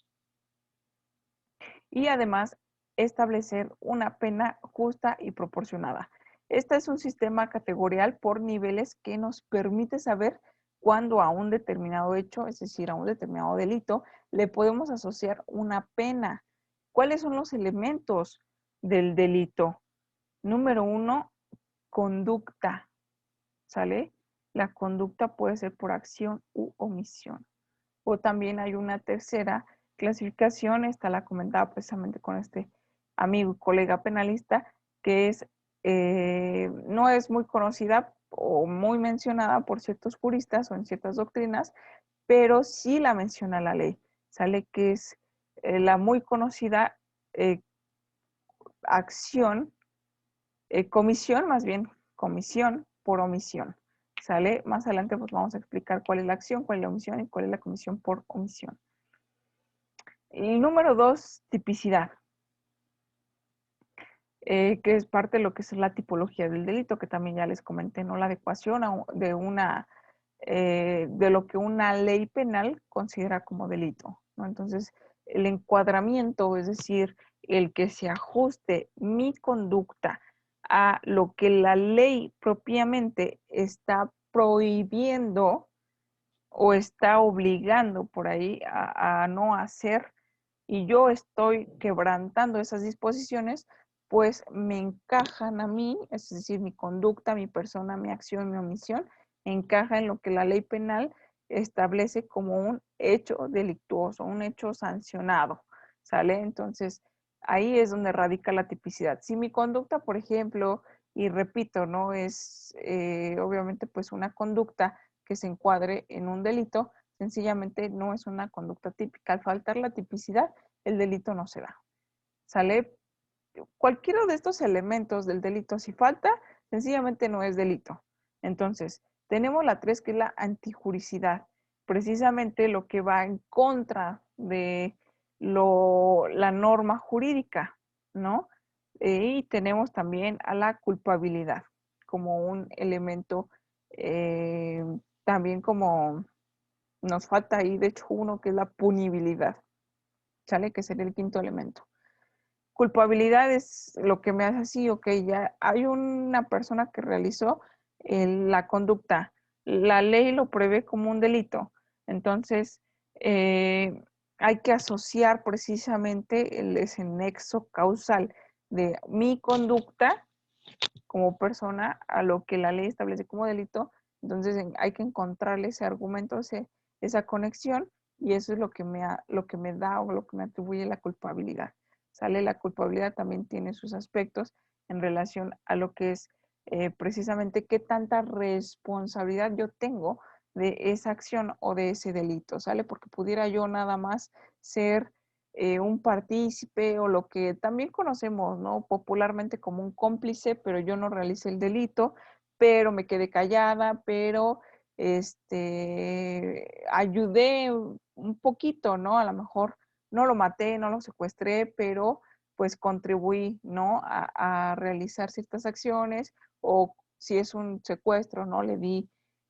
Speaker 1: y además establecer una pena justa y proporcionada. Este es un sistema categorial por niveles que nos permite saber cuándo a un determinado hecho, es decir, a un determinado delito, le podemos asociar una pena. ¿Cuáles son los elementos del delito? Número uno, conducta, ¿sale? La conducta puede ser por acción u omisión. O también hay una tercera clasificación, esta la comentaba precisamente con este amigo y colega penalista, que es, no es muy conocida o muy mencionada por ciertos juristas o en ciertas doctrinas, pero sí la menciona la ley. Sale que es la muy conocida eh, acción, comisión, más bien comisión por omisión. ¿Sale? Más adelante pues vamos a explicar cuál es la acción, cuál es la omisión y cuál es la comisión por omisión. El número dos, tipicidad, que es parte de lo que es la tipología del delito, que también ya les comenté, ¿no? La adecuación de una, de lo que una ley penal considera como delito, ¿no? Entonces, el encuadramiento, es decir, el que se ajuste mi conducta a lo que la ley propiamente está prohibiendo o está obligando por ahí a no hacer y yo estoy quebrantando esas disposiciones, pues me encajan a mí, es decir, mi conducta, mi persona, mi acción, mi omisión, encaja en lo que la ley penal establece como un hecho delictuoso, un hecho sancionado, ¿sale? Entonces, ahí es donde radica la tipicidad. Si mi conducta, por ejemplo, y repito, no es obviamente pues una conducta que se encuadre en un delito, sencillamente no es una conducta típica. Al faltar la tipicidad, el delito no se da. ¿Sale? Cualquiera de estos elementos del delito, si falta, sencillamente no es delito. Entonces, tenemos la 3, que es la antijuricidad, precisamente lo que va en contra de la norma jurídica, ¿no? Y tenemos también a la culpabilidad como un elemento, también como nos falta ahí, de hecho, uno que es la punibilidad, ¿sale? Que sería el quinto elemento. culpabilidad es lo que me hace así, ok, ya hay una persona que realizó la conducta, la ley lo prevé como un delito, entonces hay que asociar precisamente ese nexo causal de mi conducta como persona a lo que la ley establece como delito, entonces hay que encontrarle ese argumento, esa conexión, y eso es lo que me da o lo que me atribuye la culpabilidad. ¿Sale? La culpabilidad también tiene sus aspectos en relación a lo que es precisamente qué tanta responsabilidad yo tengo de esa acción o de ese delito, ¿sale? Porque pudiera yo nada más ser un partícipe o lo que también conocemos, ¿no? Popularmente como un cómplice, pero yo no realicé el delito, pero me quedé callada, pero ayudé un poquito, ¿no? A lo mejor no lo maté, no lo secuestré, pero pues contribuí, ¿no? A realizar ciertas acciones o si es un secuestro, ¿no?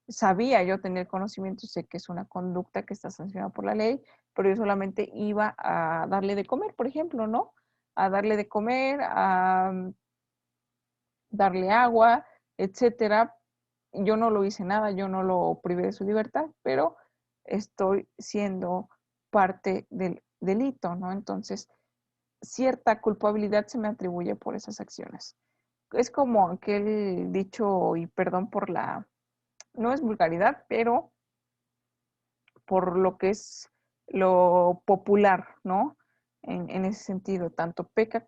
Speaker 1: Sabía yo tener conocimiento, sé que es una conducta que está sancionada por la ley, pero yo solamente iba a darle de comer, por ejemplo, ¿no? A darle de comer, a darle agua, etcétera. Yo no lo hice nada, yo no lo privé de su libertad, pero estoy siendo parte del delito, ¿no? Entonces, cierta culpabilidad se me atribuye por esas acciones. Es como aquel dicho, y perdón por no es vulgaridad, pero por lo que es lo popular, ¿no? En ese sentido, tanto peca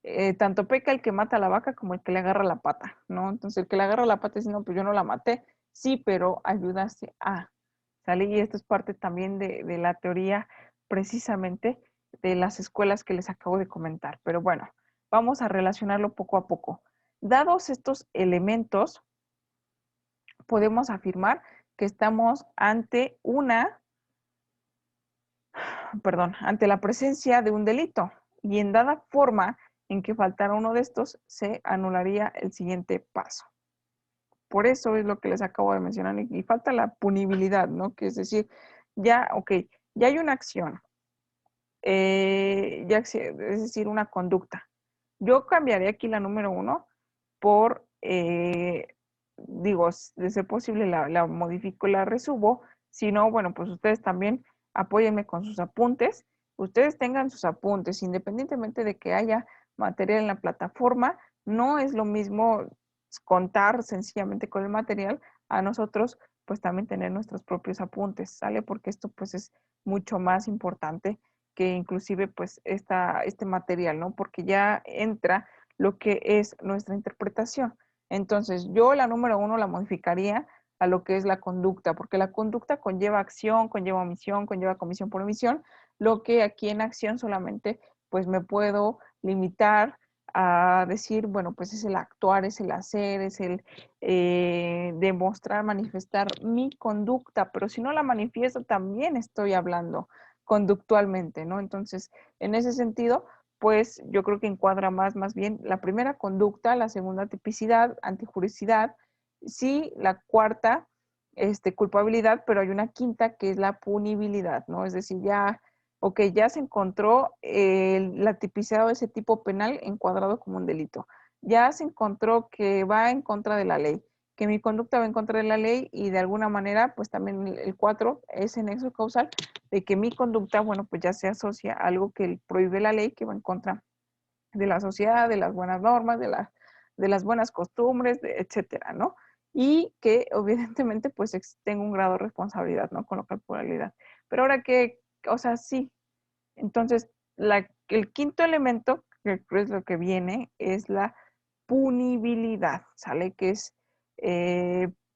Speaker 1: el que mata a la vaca como el que le agarra la pata, ¿no? Entonces el que le agarra la pata dice, no, pues yo no la maté, sí, pero ayudaste a, ¿sale? Y esto es parte también de la teoría precisamente de las escuelas que les acabo de comentar. Pero bueno, vamos a relacionarlo poco a poco. Dados estos elementos, podemos afirmar que estamos ante la presencia de un delito y en dada forma en que faltara uno de estos, se anularía el siguiente paso. Por eso es lo que les acabo de mencionar y falta la punibilidad, ¿no? Que es decir, ya, ok, ya hay una acción, es decir, una conducta. Yo cambiaría aquí la número 1 por, digo, de ser posible la modifico, la resubo. Si no, bueno, pues ustedes también apóyenme con sus apuntes. Ustedes tengan sus apuntes, independientemente de que haya material en la plataforma, no es lo mismo contar sencillamente con el material a nosotros, pues también tener nuestros propios apuntes, ¿sale? Porque esto pues es mucho más importante que inclusive pues este material, ¿no? Porque ya entra lo que es nuestra interpretación. Entonces, yo la número 1 la modificaría a lo que es la conducta, porque la conducta conlleva acción, conlleva omisión, conlleva comisión por omisión, lo que aquí en acción solamente pues me puedo limitar a decir, bueno, pues es el actuar, es el hacer, es el demostrar, manifestar mi conducta, pero si no la manifiesto también estoy hablando conductualmente, ¿no? Entonces, en ese sentido, pues yo creo que encuadra más bien la primera conducta, la segunda tipicidad, antijuricidad, sí, la cuarta, culpabilidad, pero hay una quinta que es la punibilidad, ¿no? Es decir, ya, ok, ya se encontró la tipicidad o ese tipo penal encuadrado como un delito. Ya se encontró que va en contra de la ley, que mi conducta va en contra de la ley y de alguna manera, pues también el 4, ese nexo causal de que mi conducta, bueno, pues ya se asocia a algo que prohíbe la ley, que va en contra de la sociedad, de las buenas normas, de las buenas costumbres, etcétera, ¿no? Y que evidentemente pues tengo un grado de responsabilidad, ¿no? Con la culpabilidad. Pero ahora que, o sea, sí, entonces el quinto elemento, que es lo que viene, es la punibilidad, ¿sale? Que es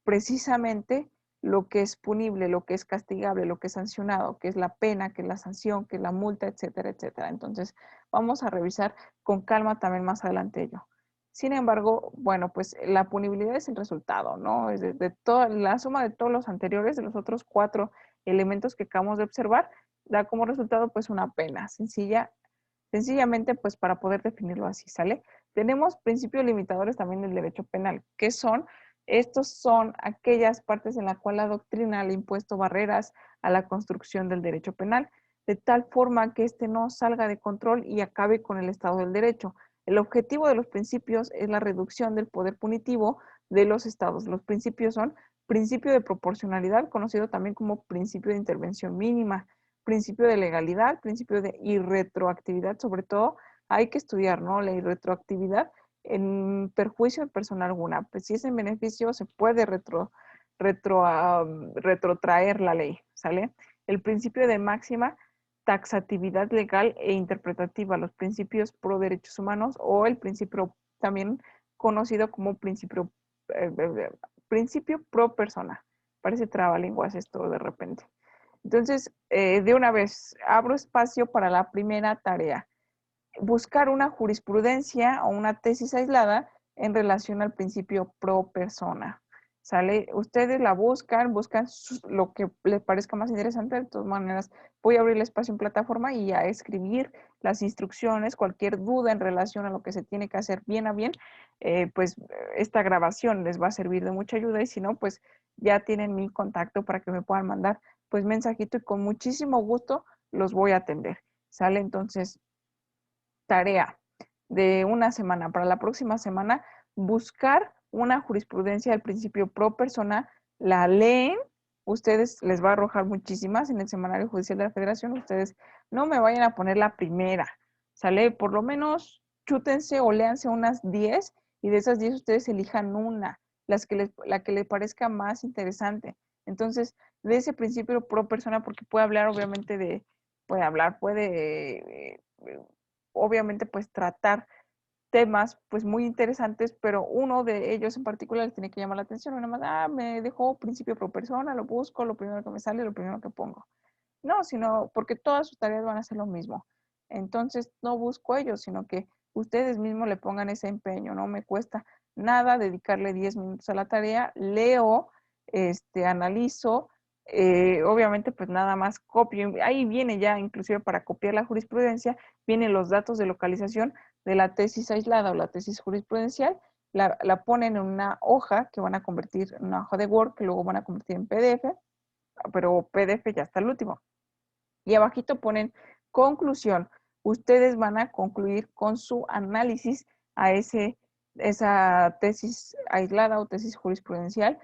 Speaker 1: precisamente lo que es punible, lo que es castigable, lo que es sancionado, que es la pena, que es la sanción, que es la multa, etcétera, etcétera. Entonces, vamos a revisar con calma también más adelante ello. Sin embargo, bueno, pues la punibilidad es el resultado, ¿no? Es de toda la suma de todos los anteriores, de los otros 4 elementos que acabamos de observar, da como resultado pues una pena sencillamente pues para poder definirlo así, ¿sale? Tenemos principios limitadores también del derecho penal. ¿Qué son? Estos son aquellas partes en las cuales la doctrina le ha impuesto barreras a la construcción del derecho penal. de tal forma que éste no salga de control y acabe con el Estado del Derecho. El objetivo de los principios es la reducción del poder punitivo de los estados. Los principios son principio de proporcionalidad, conocido también como principio de intervención mínima, principio de legalidad, principio de irretroactividad, sobre todo hay que estudiar, ¿no? La irretroactividad en perjuicio de persona alguna. Pues si es en beneficio, se puede retrotraer la ley, ¿sale? El principio de máxima taxatividad legal e interpretativa, los principios pro derechos humanos o el principio también conocido como principio pro persona. Parece trabalenguas esto de repente. Entonces, de una vez, abro espacio para la primera tarea. Buscar una jurisprudencia o una tesis aislada en relación al principio pro persona. ¿Sale? Ustedes la buscan lo que les parezca más interesante. De todas maneras, voy a abrir el espacio en plataforma y a escribir las instrucciones, cualquier duda en relación a lo que se tiene que hacer bien a bien, pues esta grabación les va a servir de mucha ayuda y si no, pues ya tienen mi contacto para que me puedan mandar pues mensajito y con muchísimo gusto los voy a atender. ¿Sale? Entonces, tarea de una semana para la próxima semana, buscar una jurisprudencia del principio pro persona, la leen, ustedes les va a arrojar muchísimas en el Semanario Judicial de la Federación, ustedes no me vayan a poner la primera, ¿sale? Por lo menos chútense o léanse unas 10 y de esas 10 ustedes elijan una, la que les parezca más interesante. Entonces, de ese principio pro persona, porque puede hablar obviamente puede obviamente pues tratar temas pues muy interesantes, pero uno de ellos en particular les tiene que llamar la atención, no nada más, me dejó principio pro persona, lo busco, lo primero que me sale, lo primero que pongo. No, sino porque todas sus tareas van a ser lo mismo. Entonces no busco ellos, sino que ustedes mismos le pongan ese empeño, no me cuesta nada dedicarle 10 minutos a la tarea, leo, analizo, obviamente pues nada más copio, ahí viene ya inclusive para copiar la jurisprudencia, vienen los datos de localización de la tesis aislada o la tesis jurisprudencial, la ponen en una hoja que van a convertir en una hoja de Word que luego van a convertir en PDF, pero PDF ya está el último. Y abajito ponen conclusión. Ustedes van a concluir con su análisis a esa tesis aislada o tesis jurisprudencial.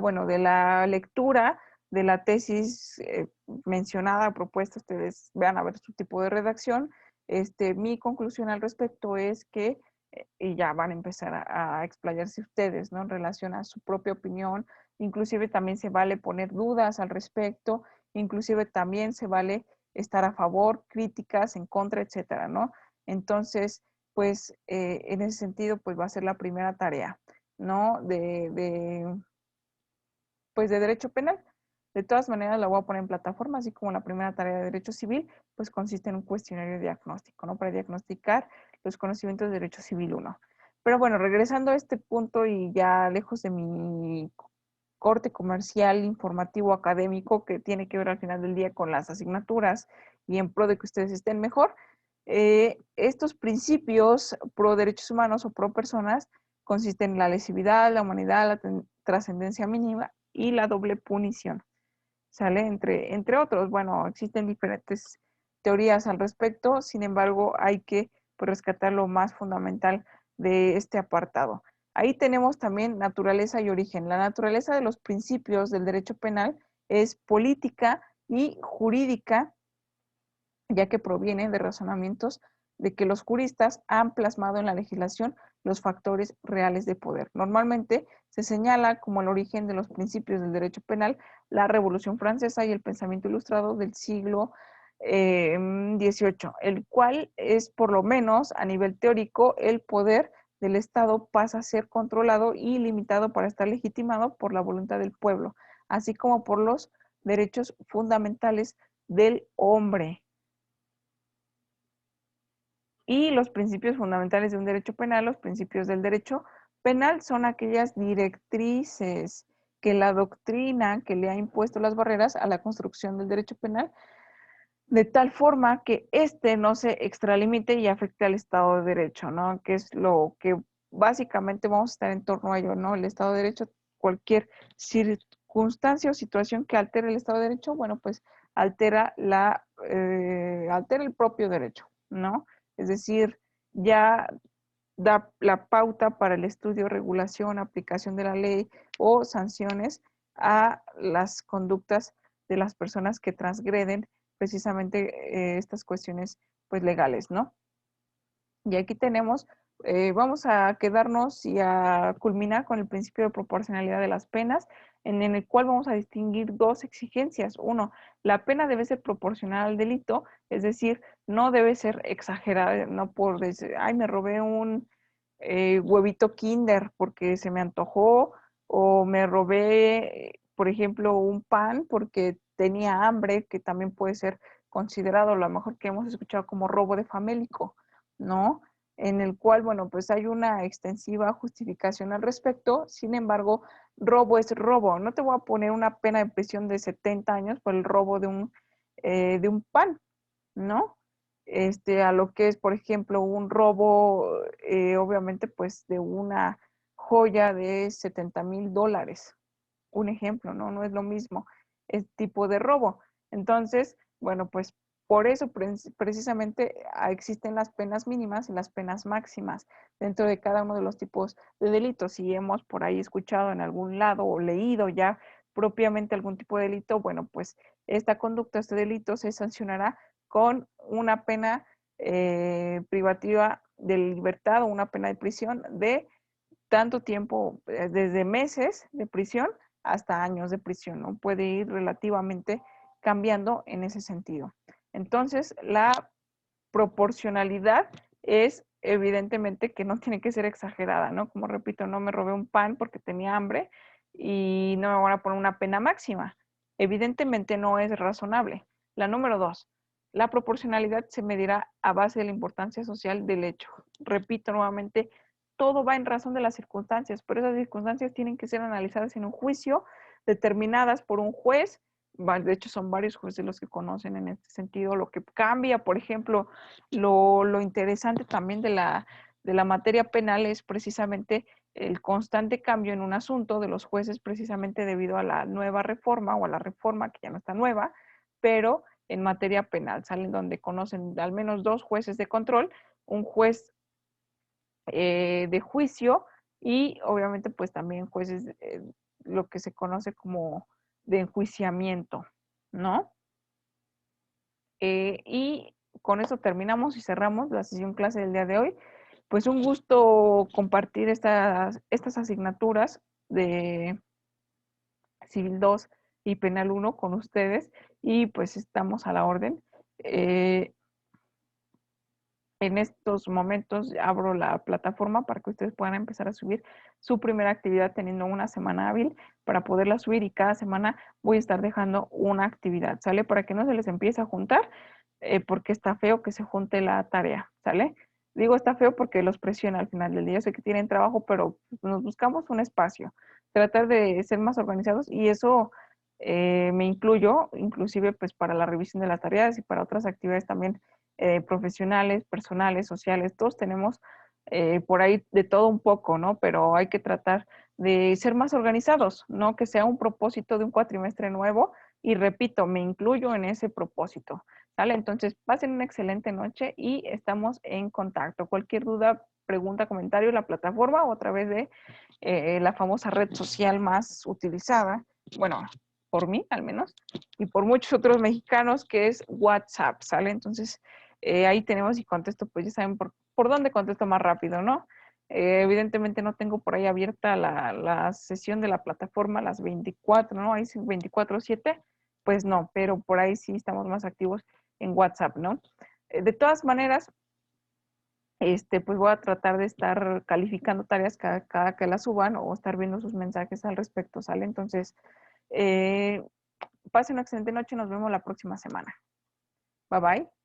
Speaker 1: Bueno, de la lectura de la tesis mencionada, propuesta, ustedes vean a ver su tipo de redacción. Mi conclusión al respecto es que, y ya van a empezar a explayarse ustedes, ¿no? En relación a su propia opinión. Inclusive también se vale poner dudas al respecto, inclusive también se vale estar a favor, críticas, en contra, etcétera, ¿no? Entonces, pues en ese sentido, pues va a ser la primera tarea, ¿no? Pues de derecho penal. De todas maneras, la voy a poner en plataforma, así como la primera tarea de derecho civil, pues consiste en un cuestionario diagnóstico, ¿no? Para diagnosticar los conocimientos de derecho civil 1. Pero bueno, regresando a este punto y ya lejos de mi corte comercial, informativo, académico, que tiene que ver al final del día con las asignaturas y en pro de que ustedes estén mejor, estos principios pro derechos humanos o pro personas consisten en la lesividad, la humanidad, la trascendencia mínima y la doble punición. ¿Sale? Entre otros, bueno, existen diferentes teorías al respecto, sin embargo, hay que pues, rescatar lo más fundamental de este apartado. Ahí tenemos también naturaleza y origen. La naturaleza de los principios del derecho penal es política y jurídica, ya que proviene de razonamientos de que los juristas han plasmado en la legislación los factores reales de poder. Normalmente se señala como el origen de los principios del derecho penal la Revolución Francesa y el pensamiento ilustrado del siglo XVIII, el cual es por lo menos a nivel teórico el poder del Estado pasa a ser controlado y limitado para estar legitimado por la voluntad del pueblo, así como por los derechos fundamentales del hombre. Y los principios fundamentales de un derecho penal, los principios del derecho penal son aquellas directrices que la doctrina que le ha impuesto las barreras a la construcción del derecho penal, de tal forma que éste no se extralimite y afecte al Estado de Derecho, ¿no? Que es lo que básicamente vamos a estar en torno a ello, ¿no? El Estado de Derecho, cualquier circunstancia o situación que altere el Estado de Derecho, bueno, pues altera la altera el propio derecho, ¿no? Es decir, ya da la pauta para el estudio, regulación, aplicación de la ley o sanciones a las conductas de las personas que transgreden precisamente estas cuestiones pues legales, ¿no? Y aquí tenemos, vamos a quedarnos y a culminar con el principio de proporcionalidad de las penas, en el cual vamos a distinguir dos exigencias. Uno, la pena debe ser proporcional al delito, es decir, no debe ser exagerada, no por decir, ay, me robé un huevito Kinder porque se me antojó, o me robé, por ejemplo, un pan porque tenía hambre, que también puede ser considerado a lo mejor que hemos escuchado como robo de famélico, ¿no? En el cual, bueno, pues hay una extensiva justificación al respecto. Sin embargo, robo es robo. No te voy a poner una pena de prisión de 70 años por el robo de un pan, ¿no? A lo que es, por ejemplo, un robo, obviamente, pues de una joya de $70,000. Un ejemplo, ¿no? No es lo mismo el tipo de robo. Entonces, bueno, pues por eso precisamente existen las penas mínimas y las penas máximas dentro de cada uno de los tipos de delitos. Si hemos por ahí escuchado en algún lado o leído ya propiamente algún tipo de delito, bueno, pues esta conducta, este delito se sancionará con una pena privativa de libertad o una pena de prisión de tanto tiempo, desde meses de prisión hasta años de prisión, ¿no? Puede ir relativamente cambiando en ese sentido. Entonces, la proporcionalidad es evidentemente que no tiene que ser exagerada, ¿no? Como repito, no me robé un pan porque tenía hambre y no me van a poner una pena máxima. Evidentemente no es razonable. La número dos, la proporcionalidad se medirá a base de la importancia social del hecho. Repito nuevamente, todo va en razón de las circunstancias, pero esas circunstancias tienen que ser analizadas en un juicio, determinadas por un juez. De hecho, son varios jueces los que conocen en este sentido. Lo que cambia, por ejemplo, lo interesante también de la materia penal es precisamente el constante cambio en un asunto de los jueces, precisamente debido a la nueva reforma o a la reforma que ya no está nueva, pero en materia penal salen donde conocen al menos dos jueces de control, un juez de juicio y obviamente pues también jueces, lo que se conoce como de enjuiciamiento, ¿no? Y con eso terminamos y cerramos la sesión clase del día de hoy. Pues un gusto compartir estas asignaturas de Civil 2 y Penal 1 con ustedes y pues estamos a la orden. En estos momentos abro la plataforma para que ustedes puedan empezar a subir su primera actividad teniendo una semana hábil para poderla subir y cada semana voy a estar dejando una actividad, ¿sale? Para que no se les empiece a juntar, porque está feo que se junte la tarea, ¿sale? Digo está feo porque los presiona al final del día. Yo sé que tienen trabajo, pero nos buscamos un espacio, tratar de ser más organizados y eso me incluyo, inclusive pues para la revisión de las tareas y para otras actividades también profesionales, personales, sociales, todos tenemos por ahí de todo un poco, ¿no? Pero hay que tratar de ser más organizados, ¿no? Que sea un propósito de un cuatrimestre nuevo y repito, me incluyo en ese propósito, ¿sale? Entonces, pasen una excelente noche y estamos en contacto. Cualquier duda, pregunta, comentario, la plataforma o a través de la famosa red social más utilizada, bueno, por mí al menos, y por muchos otros mexicanos, que es WhatsApp, ¿sale? Entonces, ahí tenemos y contesto, pues ya saben por dónde contesto más rápido, ¿no? Evidentemente no tengo por ahí abierta la sesión de la plataforma las 24, ¿no? Ahí sí 24/7, pues no, pero por ahí sí estamos más activos en WhatsApp, ¿no? De todas maneras, pues voy a tratar de estar calificando tareas cada que las suban o estar viendo sus mensajes al respecto, ¿sale? Entonces, pasen una excelente noche y nos vemos la próxima semana. Bye bye.